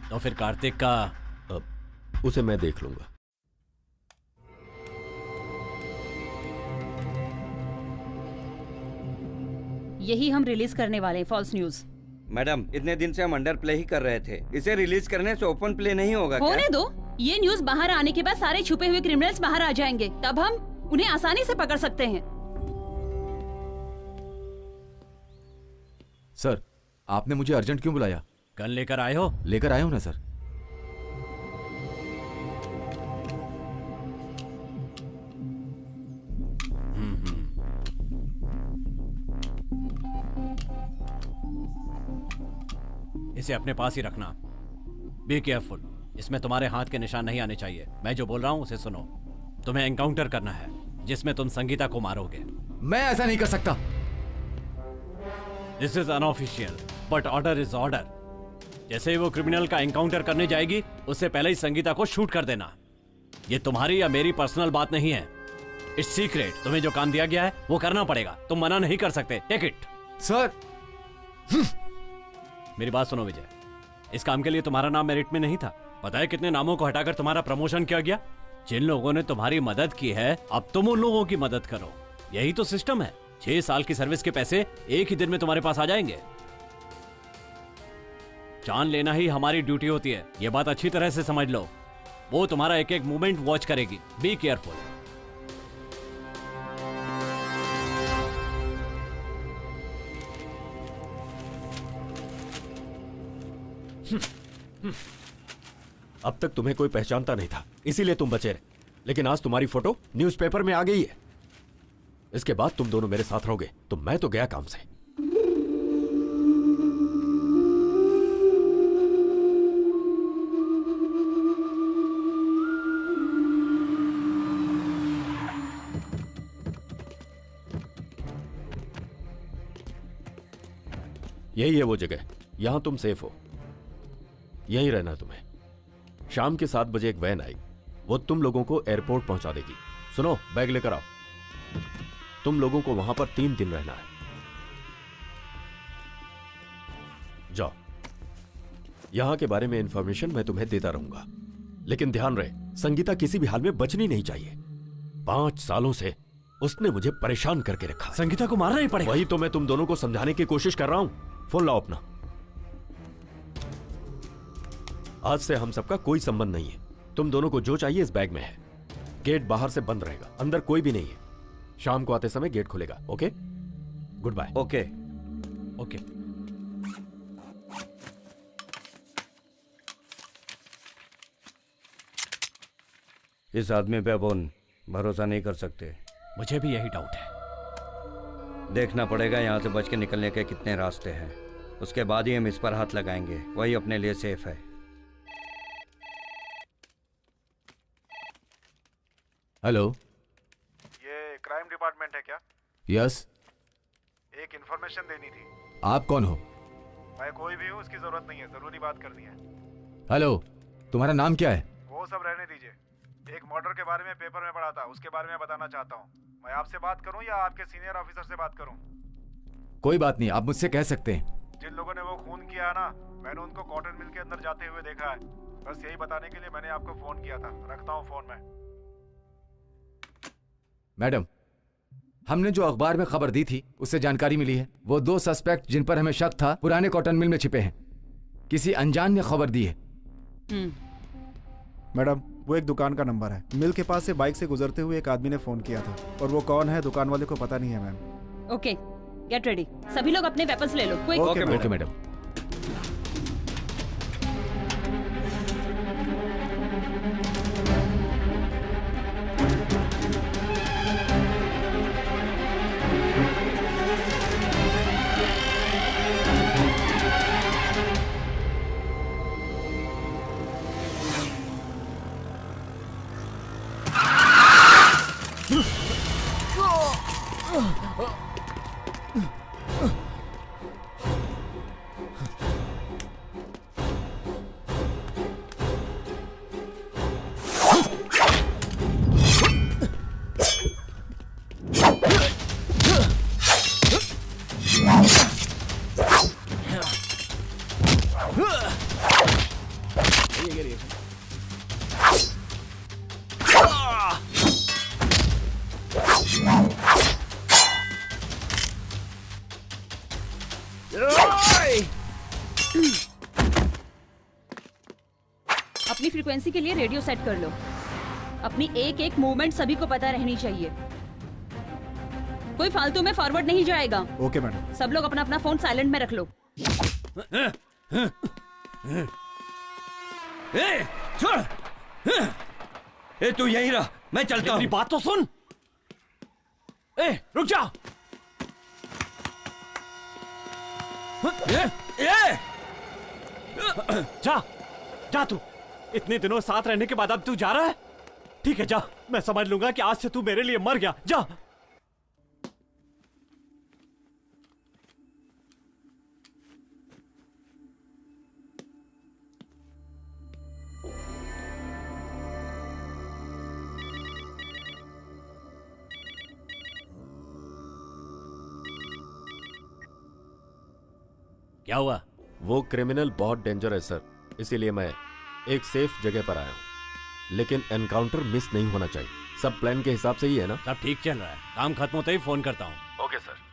तो फिर कार्तिक का उसे मैं देख लूंगा। यही हम रिलीज करने वाले हैं, फॉल्स न्यूज। मैडम, इतने दिन से हम अंडर प्ले ही कर रहे थे। इसे रिलीज करने से ओपन प्ले नहीं होगा क्या? होने दो। ये न्यूज बाहर आने के बाद सारे छुपे हुए क्रिमिनल्स बाहर आ जाएंगे, तब हम उन्हें आसानी से पकड़ सकते हैं। सर, आपने मुझे अर्जेंट क्यों बुलाया? गन लेकर आए हो? लेकर आया हूं ना सर। इसे अपने पास ही रखना। Be careful. इसमें तुम्हारे हाथ के निशान नहीं आने चाहिए। मैं जो बोल रहा हूं उसे सुनो। तुम्हें एनकाउंटर करना है जिसमें तुम संगीता को मारोगे। मैं ऐसा नहीं कर सकता। This is unofficial, but order is order. जैसे ही वो क्रिमिनल का एनकाउंटर करने जाएगी, उससे पहले ही संगीता को शूट कर देना। ये तुम्हारी या मेरी पर्सनल बात नहीं है। It's secret. तुम्हें जो काम दिया गया है वो करना पड़ेगा। तुम मना नहीं कर सकते। Take it. सर, मेरी बात सुनो विजय, इस काम के लिए तुम्हारा नाम मेरिट में नहीं था। पता है कितने नामों को हटाकर तुम्हारा प्रमोशन किया गया? जिन लोगों ने तुम्हारी मदद की है, अब तुम उन लोगों की मदद करो। यही तो सिस्टम है। 6 साल की सर्विस के पैसे एक ही दिन में तुम्हारे पास आ जाएंगे। जान लेना ही हमारी ड्यूटी होती है, यह बात अच्छी तरह से समझ लो। वो तुम्हारा एक एक मूवमेंट वॉच करेगी। Be careful. अब तक तुम्हें कोई पहचानता नहीं था, इसीलिए तुम बचे रहे। लेकिन आज तुम्हारी फोटो न्यूज़पेपर में आ गई है। इसके बाद तुम दोनों मेरे साथ रहोगे, तो मैं तो गया काम से। यही है वो जगह, यहां तुम सेफ हो। यहीं रहना तुम्हें। शाम के 7 बजे एक वैन आई, वो तुम लोगों को एयरपोर्ट पहुंचा देगी। सुनो, बैग लेकर आओ। तुम लोगों को वहां पर 3 दिन रहना है। जाओ। यहां के बारे में इंफॉर्मेशन मैं तुम्हें देता रहूंगा, लेकिन ध्यान रहे, संगीता किसी भी हाल में बचनी नहीं चाहिए। 5 सालों से उसने मुझे परेशान करके रखा। संगीता को मारना ही पड़ेगा। वही तो मैं तुम दोनों को समझाने की कोशिश कर रहा हूं। फोन लाओ अपना। आज से हम सबका कोई संबंध नहीं है। तुम दोनों को जो चाहिए इस बैग में है। गेट बाहर से बंद रहेगा, अंदर कोई भी नहीं है। शाम को आते समय गेट खुलेगा। Okay, goodbye. Okay okay. इस आदमी पे अपन भरोसा नहीं कर सकते। मुझे भी यही डाउट है। देखना पड़ेगा यहाँ से बच के निकलने के कितने रास्ते हैं, उसके बाद ही हम इस पर हाथ लगाएंगे। वही अपने लिए सेफ है। हेलो, ये क्राइम डिपार्टमेंट है क्या? यस। एक इंफॉर्मेशन देनी थी। आप कौन हो? मैं कोई भी हूँ, उसकी जरूरत नहीं है, जरूरी बात करनी है। हेलो, तुम्हारा नाम क्या है? वो सब रहने दीजिए। एक मर्डर के बारे में पेपर में पढ़ा था, उसके बारे में बताना चाहता हूँ। मैं आपसे बात करूँ या आपके सीनियर ऑफिसर से बात करूँ? कोई बात नहीं, आप मुझसे कह सकते हैं। जिन लोगों ने वो खून किया ना, मैंने उनको कॉटन मिल के अंदर जाते हुए देखा है। बस यही बताने के लिए मैंने आपको फोन किया था। रखता हूँ फोन में। मैडम, हमने जो अखबार में खबर दी थी उससे जानकारी मिली है, वो 2 सस्पेक्ट जिन पर हमें शक था पुराने कॉटन मिल में छिपे हैं। किसी अनजान ने खबर दी है। मैडम, वो एक दुकान का नंबर है। मिल के पास से बाइक से गुजरते हुए एक आदमी ने फोन किया था, और वो कौन है दुकान वाले को पता नहीं है मैम। Okay, get ready. सभी लोग अपने वेपन्स ले लो। क्विक। Okay madam. अपनी फ्रीक्वेंसी के लिए रेडियो सेट कर लो। अपनी एक एक मूवमेंट सभी को पता रहनी चाहिए। कोई फालतू में फॉरवर्ड नहीं जाएगा। Okay madam. सब लोग अपना अपना फोन साइलेंट में रख लो। छोड़। तू यहीं रह, मैं चलता हूँ। मेरी बात तो सुन। रुक जा। जा जा, तू इतने दिनों साथ रहने के बाद अब तू जा रहा है? ठीक है, जा। मैं समझ लूंगा कि आज से तू मेरे लिए मर गया। जा। क्या हुआ? वो क्रिमिनल बहुत डेंजर है सर, इसीलिए मैं एक सेफ जगह पर आया हूं। लेकिन एनकाउंटर मिस नहीं होना चाहिए। सब प्लान के हिसाब से ही है ना? सब ठीक चल रहा है। काम खत्म होते ही फोन करता हूँ। Okay sir.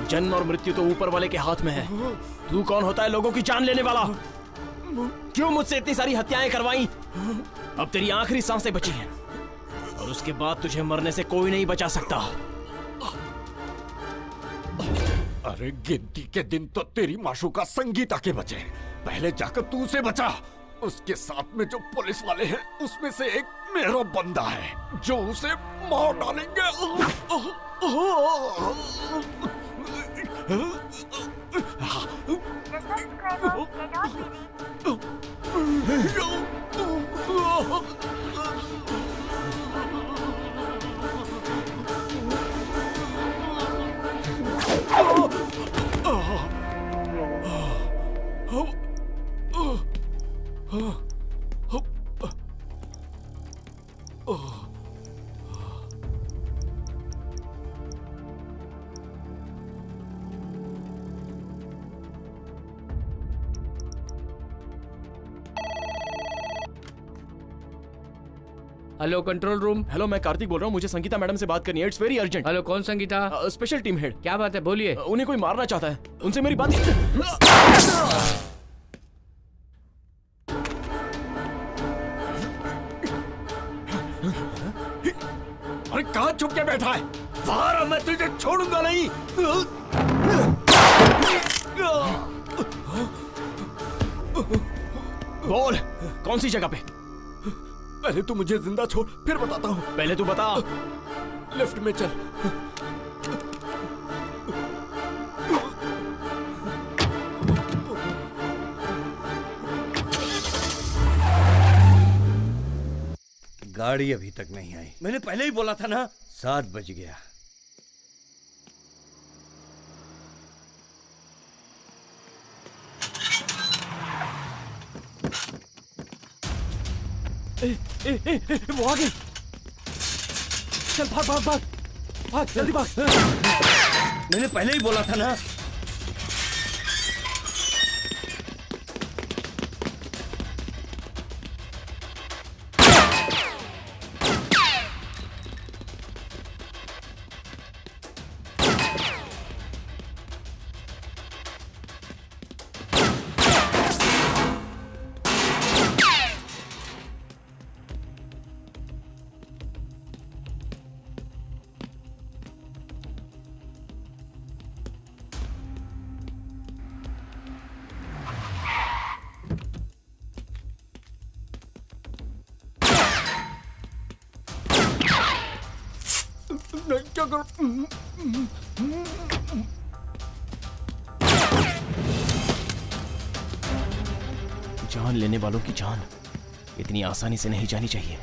जन्म और मृत्यु तो ऊपर वाले के हाथ में है। तू कौन होता है लोगों की जान लेने वाला? क्यों मुझसे इतनी सारी हत्याएं करवाई? अब तेरी आखिरी सांसें बची हैं और उसके बाद तुझे मरने से कोई नहीं बचा सकता। अरे गिनती के दिन तो तेरी माशूका संगीता के बचे, पहले जाकर तू उसे बचा। उसके साथ में जो पुलिस वाले हैं उसमें से एक मेरा बंदा है जो उसे मार डालेंगे। Hello control room. हेलो, मैं कार्तिक बोल रहा हूँ, मुझे संगीता मैडम से बात करनी है। It's very urgent. हेलो, कौन संगीता? Special team head. क्या बात है, बोलिए। उन्हें कोई मारना चाहता है, उनसे मेरी बात। अरे कहाँ छुप के बैठा है? बाहर आ, मैं तुझे छोड़ूंगा नहीं। बोल, कौन सी जगह पे? पहले तू मुझे जिंदा छोड़, फिर बताता हूँ। पहले तू बता। लिफ्ट में चल। गाड़ी अभी तक नहीं आई। मैंने पहले ही बोला था ना, 7 बज गया। वो आ गई। चल भाग भाग भाग भाग, जल्दी भाग। मैंने पहले ही बोला था ना। क्या करूं? जान लेने वालों की जान इतनी आसानी से नहीं जानी चाहिए।